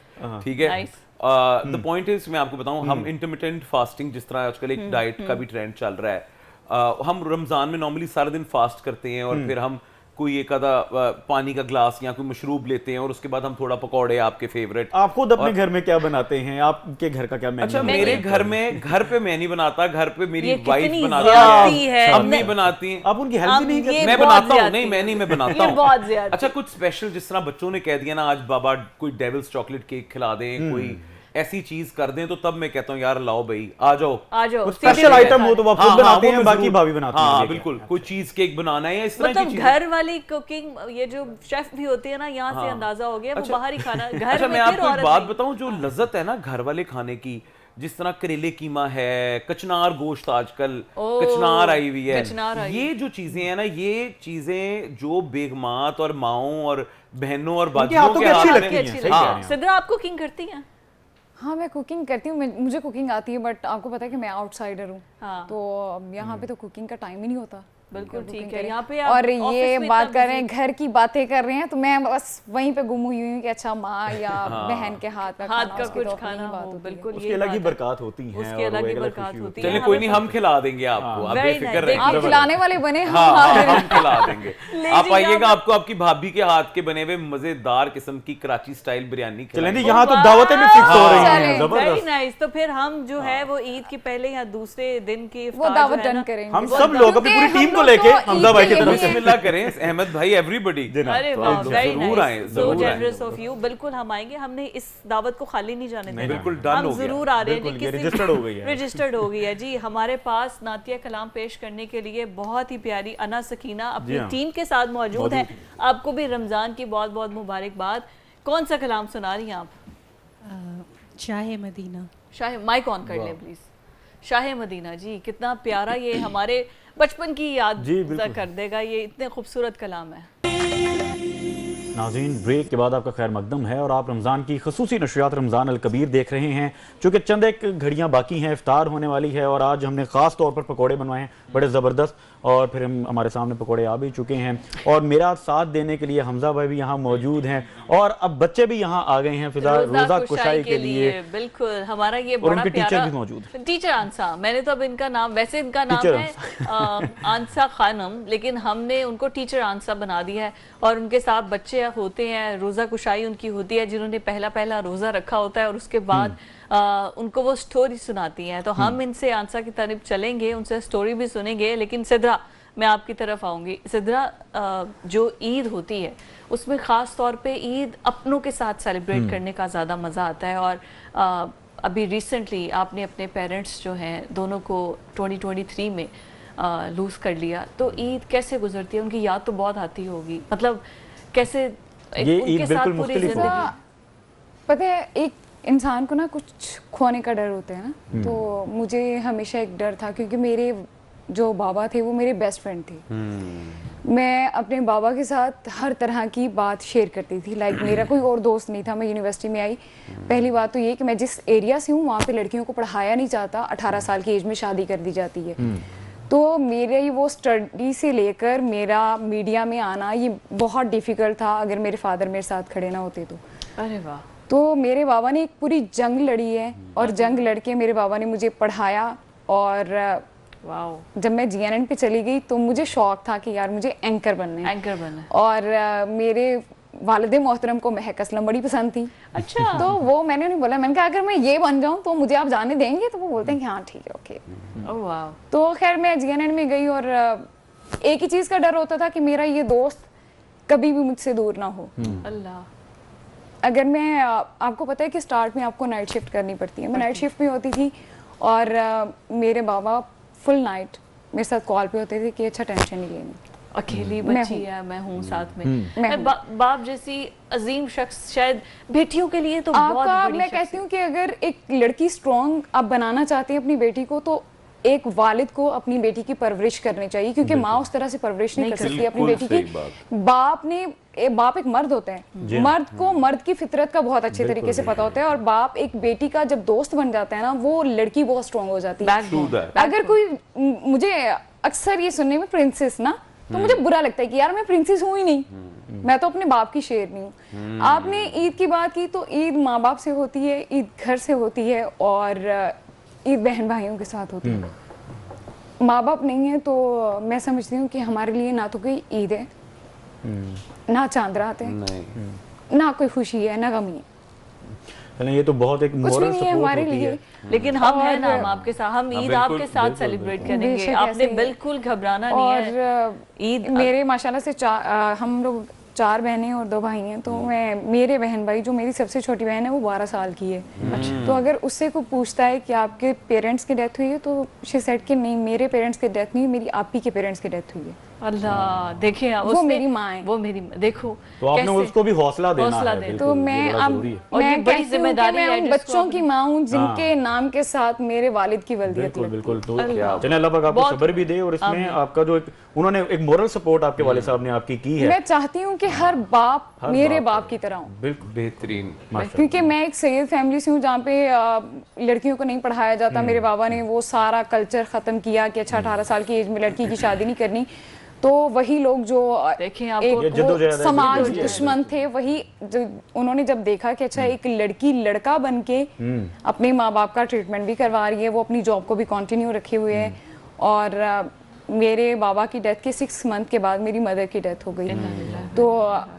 ٹھیک ہے. دا پوائنٹ از, میں آپ کو بتاؤں, ہم انٹرمیٹنٹ فاسٹنگ جس طرح آج کل ایک ڈائٹ کا بھی ٹرینڈ چل رہا ہے, ہم رمضان میں نارملی سارا دن فاسٹ کرتے ہیں اور پھر ہم کوئی ایک آدھا پانی کا گلاس یا کوئی مشروب لیتے ہیں اور اس کے بعد ہم تھوڑا پکوڑے آپ کے فیوریٹ. آپ خود اپنے گھر میں کیا بناتے ہیں, آپ کے گھر کا کیا مینیو؟ اچھا میرے گھر پہ میں نہیں بناتا, گھر پہ میری وائف بناتی ہے, امی بناتی ہیں. آپ ان کی ہیلپ نہیں کرتے؟ میں بناتا ہوں, نہیں میں بناتا ہوں. اچھا کچھ اسپیشل جس طرح بچوں نے کہہ دیا نا آج بابا کوئی ڈیولز چاکلیٹ کیک کھلا دیں, کوئی ایسی چیز کر دیں, تو تب میں کہتا ہوں یار لاؤ بھائی آ جاؤ, اسپیشل آئٹم ہو تو وہ خود بناتے ہیں, باقی بھابھی بناتی ہیں. ہاں بالکل, کوئی چیز کیک بنانا ہے یا اس طرح کی چیز. گھر والی کوکنگ, یہ جو شیف بھی ہوتی ہے نا, یہاں سے اندازہ ہو گیا وہ باہر ہی کھانا گھر. اچھا میں آپ کو ایک بات بتاؤں, جو لذت ہے نا گھر والے کھانے کی, جس طرح کریلے قیمہ ہے, کچنار گوشت, آج کل کچنار آئی ہوئی ہے, یہ جو چیزیں ہیں نا, یہ چیزیں جو بیگمات اور ماؤں اور بہنوں اور باجیوں کے ہاتھ میں. صدرا آپ کوکنگ کرتی ہیں؟ ہاں میں کوکنگ کرتی ہوں, مجھے کوکنگ آتی ہے, بٹ آپ کو پتا ہے کہ میں آؤٹ سائڈر ہوں, تو یہاں پہ تو کوکنگ کا ٹائم ہی نہیں ہوتا. بالکل ٹھیک ہے. یہاں پہ اور یہ بات کر رہے ہیں, گھر کی باتیں کر رہے ہیں, تو میں بس وہیں پہ گم ہوئی ہوں کہ اچھا ماں یا بہن کے ہاتھ کا کچھ کھانا ہو. بالکل, اس کی الگ ہی برکات ہوتی ہیں, اس کی الگ ہی برکات ہوتی ہے. چلیں کوئی نہیں, ہم کھلا دیں گے آپ کو, آپ بے فکر رہیں. آپ کھلانے والے بنے, ہم کھلا دیں گے. آپ آئیے گا, آپ کو آپ کی بھابھی کے ہاتھ کے بنے ہوئے مزیدار قسم کی کراچی سٹائل بریانی. چلیں جی, یہاں تو دعوتیں بھی فکس ہو رہی ہیں. Very nice. تو پھر ہم جو ہے وہ عید کے پہلے یا دوسرے دن کی وہ دعوت ڈن کریں گے, ہم سب لوگ اپنی پوری ٹیم کو لے کے حمزہ بھائی کی طرف بسم اللہ کریں. احمد بھائی, ایوری بڈی, ضرور آئیں, سو جنرس آف یو. بالکل ہم آئیں گے, ہم نے اس دعوت کو خالی نہیں جانے دینا, بالکل ڈن ہو گیا, ہم ضرور آ رہے ہیں. رجسٹرڈ ہو گئی ہے جی. ہمارے پاس نعتیہ کلام پیش کرنے کے لیے بہت ہی پیاری انا سکینہ اپنی ٹیم کے ساتھ موجود ہے. آپ کو بھی رمضان کی بہت بہت مبارکباد. کون سا کلام سنا رہی ہیں آپ؟ شاہ مدینہ. شاہ, مائک آن کر لیں پلیز. شاہ مدینہ جی, کتنا پیارا, یہ ہمارے بچپن کی یاد کر دے گا, یہ اتنے خوبصورت کلام ہے. ناظرین, بریک کے بعد آپ کا خیر مقدم ہے اور آپ رمضان کی خصوصی نشریات رمضان الکبیر دیکھ رہے ہیں. چونکہ چند ایک گھڑیاں باقی ہیں, افطار ہونے والی ہے, اور آج ہم نے خاص طور پر پکوڑے بنوائے ہیں بڑے زبردست, اور پھر ہمارے سامنے پکوڑے آ بھی چکے ہیں, اور میرا ساتھ دینے کے لیے حمزہ بھائی بھی یہاں موجود ہیں, اور اب بچے بھی یہاں آ گئے ہیں فضا روزہ کشائی کے لیے. بالکل, ہمارا یہ بڑا پیارا ٹیچر آنسا, میں نے تو اب ان کا نام, ویسے ان کا نام ہے آنسا خانم, لیکن ہم نے ان کو ٹیچر آنسا بنا دیا ہے. اور ان کے ساتھ بچے ہوتے ہیں, روزہ کشائی ان کی ہوتی ہے, جنہوں نے پہلا روزہ رکھا ہوتا ہے, اور اس کے بعد ان کو وہ سٹوری سناتی ہیں. تو ہم ان سے آنسا کی طرف چلیں گے, ان سے سٹوری بھی سنیں گے. لیکن صدرا, میں آپ کی طرف آؤں گی. صدرا, جو عید ہوتی ہے اس میں خاص طور پہ عید اپنوں کے ساتھ سیلیبریٹ کرنے کا زیادہ مزہ آتا ہے, اور ابھی ریسنٹلی آپ نے اپنے پیرنٹس جو ہیں دونوں کو 2023 میں لوز کر لیا. تو عید کیسے گزرتی ہے؟ ان کی یاد تو بہت آتی ہوگی, مطلب کیسے ان کے ساتھ پوری زندگی. پتہ ہے, ایک انسان کو نا کچھ کھونے کا ڈر ہوتا ہے نا, تو مجھے ہمیشہ ایک ڈر تھا, کیونکہ میرے جو بابا تھے وہ میرے بیسٹ فرینڈ تھے. میں اپنے بابا کے ساتھ ہر طرح کی بات شیئر کرتی تھی, لائک میرا کوئی اور دوست نہیں تھا. میں یونیورسٹی میں آئی, پہلی بات تو یہ کہ میں جس ایریا سے ہوں وہاں پہ لڑکیوں کو پڑھایا نہیں جاتا, 18 سال کی ایج میں شادی کر دی جاتی ہے. تو میرے وہ اسٹڈی سے لے کر میرا میڈیا میں آنا یہ بہت ڈیفیکلٹ تھا, اگر میرے فادر میرے ساتھ کھڑے نہ ہوتے تو. ارے واہ. تو میرے بابا نے ایک پوری جنگ لڑی ہے, اور جنگ لڑ کے میرے بابا نے مجھے پڑھایا. اور جب میں جی این این پہ چلی گئی تو مجھے شوق تھا کہ یار مجھے اینکر بننا ہے. اور میرے والد محترم کو مہک اسلم بڑی پسند تھی. اچھا. تو وہ میں نے انہیں بولا, میں نے کہا اگر میں یہ بن جاؤں تو مجھے آپ جانے دیں گے؟ تو وہ بولتے ہیں کہ ہاں ٹھیک ہے, اوکے. تو خیر میں جی این این میں گئی, اور ایک ہی چیز کا ڈر ہوتا تھا کہ میرا یہ دوست کبھی بھی مجھ سے دور نہ ہو. اللہ. اگر میں, آپ کو پتہ ہے کہ سٹارٹ میں آپ کو نائٹ شفٹ کرنی پڑتی ہے, میں نائٹ شفٹ میں ہوتی تھی, اور میرے بابا فل نائٹ میرے ساتھ کال پہ ہوتے تھے کہ اچھا ٹینشن نہیں لینی, اکیلی بچی ہے, میں ہوں ساتھ میں. باپ جیسی عظیم شخص شاید بیٹیوں کے لیے تو بہت بڑی. میں کہتی ہوں کہ اگر ایک لڑکی اسٹرانگ آپ بنانا چاہتے ہیں اپنی بیٹی کو, تو ایک والد کو اپنی بیٹی کی پرورش کرنی چاہیے, کیونکہ ماں اس طرح سے پرورش نہیں کر سکتی اپنی بیٹی کی. باپ ایک مرد ہوتا ہے, مرد کو مرد کی فطرت کا بہت اچھے طریقے سے پتا ہوتا ہے, اور باپ ایک بیٹی کا جب دوست بن جاتا ہے نا, وہ لڑکی بہت اسٹرانگ ہو جاتی ہے. اگر کوئی, مجھے اکثر یہ سننے میں پرنسس نا, تو مجھے برا لگتا ہے کہ یار میں پرنسس ہوں ہی نہیں, میں تو اپنے باپ کی شیرنی ہوں. آپ نے عید کی بات کی, تو عید ماں باپ سے ہوتی ہے, عید گھر سے ہوتی ہے, اور عید بہن بھائیوں کے ساتھ ہوتی ہے. ماں باپ نہیں ہے تو میں سمجھتی ہوں کہ ہمارے لیے نہ تو کوئی عید ہے, نہ چاند رات ہے, نہ کوئی خوشی ہے, نہ غمی ہے. یہ تو بہت ایک مورل سپورٹ ہمارے ہوتی لیے, ہے. لیکن ہم ہیں نا آپ کے ساتھ, ہم عید آپ کے ساتھ سیلیبریٹ کریں گے, آپ نے بالکل گھبرانا نہیں ہے. اور عید میرے ماشاءاللہ سے ہم لوگ 4 بہنیں اور 2 بھائی ہیں, تو میرے بہن بھائی, جو میری سب سے چھوٹی بہن ہے وہ 12 سال کی ہے. تو اگر اس سے کوئی پوچھتا ہے کہ آپ کے پیرنٹس کی ڈیتھ ہوئی ہے, تو شی سیڈ کہ نہیں, میرے پیرنٹس کی ڈیتھ نہیں, میری آپی کے پیرنٹس کی ڈیتھ ہوئی ہے. اللہ دیکھیں, وہ میری ماں ہے, وہ میری, دیکھو تو آپ نے اس کو بھی حوصلہ دینا ہے. تو میں بڑی ذمہ داری ہے, میں ان بچوں کی ماں ہوں جن کے نام کے ساتھ میرے والد کی ولدیت ہے. بالکل. تو چلیں اللہ پاک آپ کو صبر بھی دے, اور اس میں آپ کا جو انہوں نے ایک مورل سپورٹ آپ کے والد صاحب نے آپ کی ہے. میں چاہتی ہوں کہ ہر باپ میرے باپ کی طرح ہوں. بالکل بہترین. کیونکہ میں ایک سید فیملی سے ہوں جہاں پہ لڑکیوں کو نہیں پڑھایا جاتا. میرے بابا نے وہ سارا کلچر ختم کیا کہ اچھا 18 سال کی ایج میں لڑکی کی شادی نہیں کرنی. تو وہی لوگ جو سماج دشمن تھے, وہی انہوں نے جب دیکھا کہ اچھا ایک لڑکی لڑکا بن کے اپنے ماں باپ کا ٹریٹمنٹ بھی کروا رہی ہے, وہ اپنی جاب کو بھی کنٹینیو رکھے ہوئے ہے. اور میرے بابا کی ڈیتھ کے 6 منتھ کے بعد میری مدر کی ڈیتھ ہو گئی. تو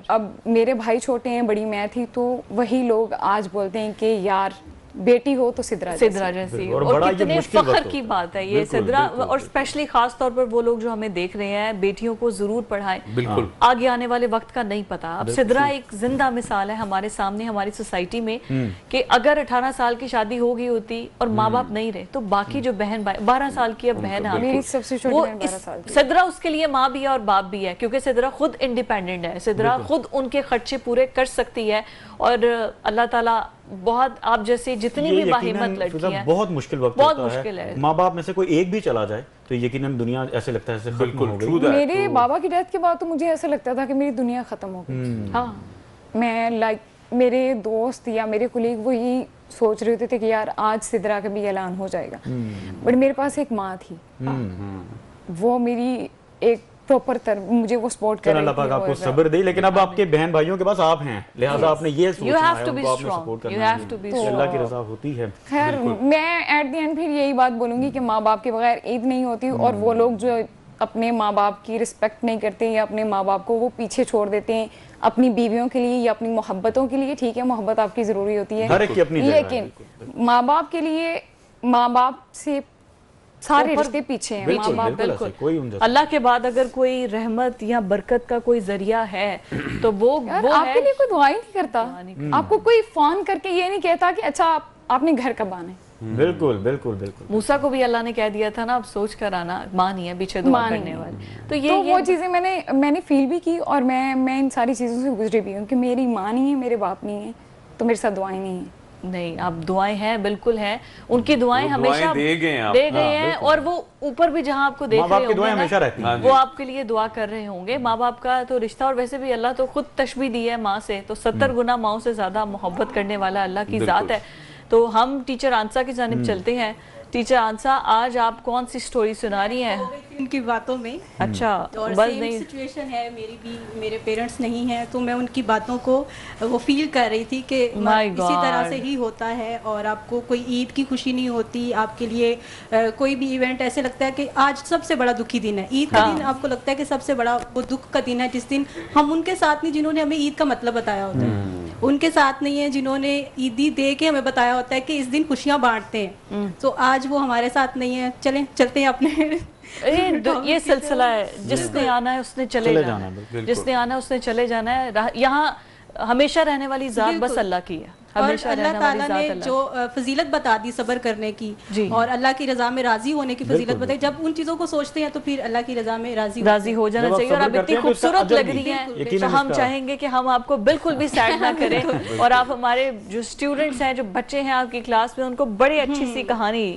اب میرے بھائی چھوٹے ہیں, بڑی میں تھی, تو وہی لوگ آج بولتے ہیں کہ یار بیٹی ہو تو سدرا جیسی. اور کتنے فخر کی بات ہے یہ سدرا, اور اسپیشلی خاص طور پر وہ لوگ جو ہمیں دیکھ رہے ہیں, بیٹیوں کو ضرور پڑھائیں. بالکل, آگے آنے والے وقت کا نہیں پتا. اب سدرا ایک زندہ مثال ہے ہمارے سامنے, ہماری سوسائٹی میں, کہ اگر 18 سال کی شادی ہو گئی ہوتی اور ماں باپ نہیں رہے, تو باقی جو بہن بھائی, 12 سال کی اب بہن ہے, سدرا اس کے لیے ماں بھی ہے اور باپ بھی ہے, کیونکہ سدرا خود انڈیپینڈنٹ ہے, سدرا خود ان کے خرچے پورے کر سکتی ہے. اور اللہ تعالیٰ بہت, آپ جیسے جتنی بھی باہمت لڑکی ہیں, بہت مشکل وقت ہوتا ہے. ماں باپ میں سے کوئی ایک بھی چلا جائے تو یقیناً دنیا ایسے لگتا ہے ایسے ختم ہو گئی. میرے بابا کی ڈیتھ کے بعد تو مجھے ایسا لگتا تھا کہ میری دنیا ختم ہو گئی. ہاں, میں میرے دوست یا میرے کولیگ وہ یہی سوچ رہے ہوتے تھے کہ یار آج سدرا کا بھی اعلان ہو جائے گا. بٹ میرے پاس ایک ماں تھی, وہ میری ایک پراپر مجھے وہ سپورٹ کر رہی تھی. اللہ پاک آپ کو صبر دے. لیکن اب آپ کے بہن بھائیوں کے پاس آپ ہیں, لہٰذا آپ نے یہ سوچنا ہے, ان کو آپ نے سپورٹ کرنا ہے, اللہ کی رضا ہوتی ہے. خیر, میں ایٹ دی اینڈ پھر یہی بات بولوں گی کہ ماں باپ کے بغیر عید نہیں ہوتی. اور وہ لوگ جو اپنے ماں باپ کی رسپیکٹ نہیں کرتے یا اپنے ماں باپ کو وہ پیچھے چھوڑ دیتے ہیں اپنی بیویوں کے لیے یا اپنی محبتوں کے لیے, ٹھیک ہے محبت آپ کی ضروری ہوتی ہے, لیکن ماں باپ کے لیے, ماں باپ سے سارے رشتے پیچھے ہیں. ماں باپ بالکل, اللہ کے بعد اگر کوئی رحمت یا برکت کا کوئی ذریعہ ہے تو وہ آپ کے لیے کوئی دعا ہی نہیں کرتا. آپ کو کوئی فون کر کے یہ نہیں کہتا کہ اچھا آپ نے گھر کب آنا ہے. بالکل بالکل بالکل. موسیٰ کو بھی اللہ نے کہہ دیا تھا نا, اب سوچ کر آنا, ماں نہیں ہے پیچھے دعا کرنے والی. تو وہ چیزیں میں نے فیل بھی کی, اور میں ان ساری چیزوں سے گزری بھی ہوں کہ میری ماں نہیں ہے, میرے باپ نہیں ہے, تو میرے ساتھ دعائیں نہیں ہیں. نہیں, اب دعائیں ہیں, بالکل ہیں, ان کی دعائیں ہمیشہ دے گئے ہیں, اور وہ اوپر بھی جہاں آپ کو دیکھ رہے ہوں گے وہ آپ کے لیے دعا کر رہے ہوں گے. ماں باپ کا تو رشتہ, اور ویسے بھی اللہ تو خود تشبیہ دی ہے ماں سے, تو 70 گنا ماؤں سے زیادہ محبت کرنے والا اللہ کی ذات ہے. تو ہم ٹیچر آنسا کی جانب چلتے ہیں. ٹیچر آنسا, آج آپ کون سی سٹوری سنا رہی ہیں؟ ان کی باتوں میں. اچھا, اور سیم سچویشن ہے میری بھی, میرے پیرنٹس نہیں ہیں, تو میں ان کی باتوں کو وہ فیل کر رہی تھی کہ اسی طرح سے ہی ہوتا ہے. اور آپ کو کوئی عید کی خوشی نہیں ہوتی, آپ کے لیے کوئی بھی ایونٹ ایسے لگتا ہے کہ آج سب سے بڑا دکھی دن ہے. عید کا دن آپ کو لگتا ہے کہ سب سے بڑا وہ دکھ کا دن ہے, جس دن ہم ان کے ساتھ نہیں جنہوں نے ہمیں عید کا مطلب بتایا ہوتا ہے, ان کے ساتھ نہیں ہے جنہوں نے عیدی دے کے ہمیں بتایا ہوتا ہے کہ اس دن خوشیاں بانٹتے ہیں. تو آج وہ ہمارے ساتھ نہیں ہے. چلیں چلتے ہیں اپنے, یہ سلسلہ ہے, جس نے آنا ہے اس نے چلے جانا ہے, جس نے آنا ہے اس نے چلے جانا ہے. یہاں ہمیشہ رہنے والی ذات بس اللہ کی ہے. اور اللہ تعالیٰ نے جو فضیلت بتا دی صبر کرنے کی اور اللہ کی رضا میں راضی ہونے کی فضیلت بتائی, جب ان چیزوں کو سوچتے ہیں تو پھر اللہ کی رضا میں راضی ہو جانا چاہیے. اور آپ اتنی خوبصورت لگ رہی ہیں, تو ہم چاہیں گے کہ ہم آپ کو بالکل بھی سیڈ نہ کریں, اور آپ ہمارے جو اسٹوڈنٹس ہیں, جو بچے ہیں آپ کی کلاس میں, ان کو بڑی اچھی سی کہانی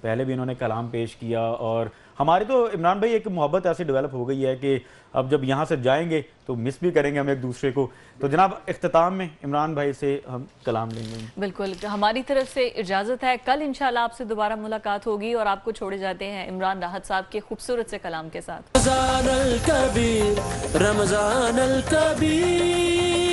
پہلے بھی انہوں نے کلام پیش کیا، اور ہماری تو عمران بھائی ایک محبت ایسی ڈیولپ ہو گئی ہے کہ اب جب یہاں سے جائیں گے تو مس بھی کریں گے ہم ایک دوسرے کو. تو جناب اختتام میں عمران بھائی سے ہم کلام لیں گے. بالکل، ہماری طرف سے اجازت ہے. کل انشاءاللہ آپ سے دوبارہ ملاقات ہوگی، اور آپ کو چھوڑے جاتے ہیں عمران راحت صاحب کے خوبصورت سے کلام کے ساتھ. رمضان الکبیر، رمضان الکبیر.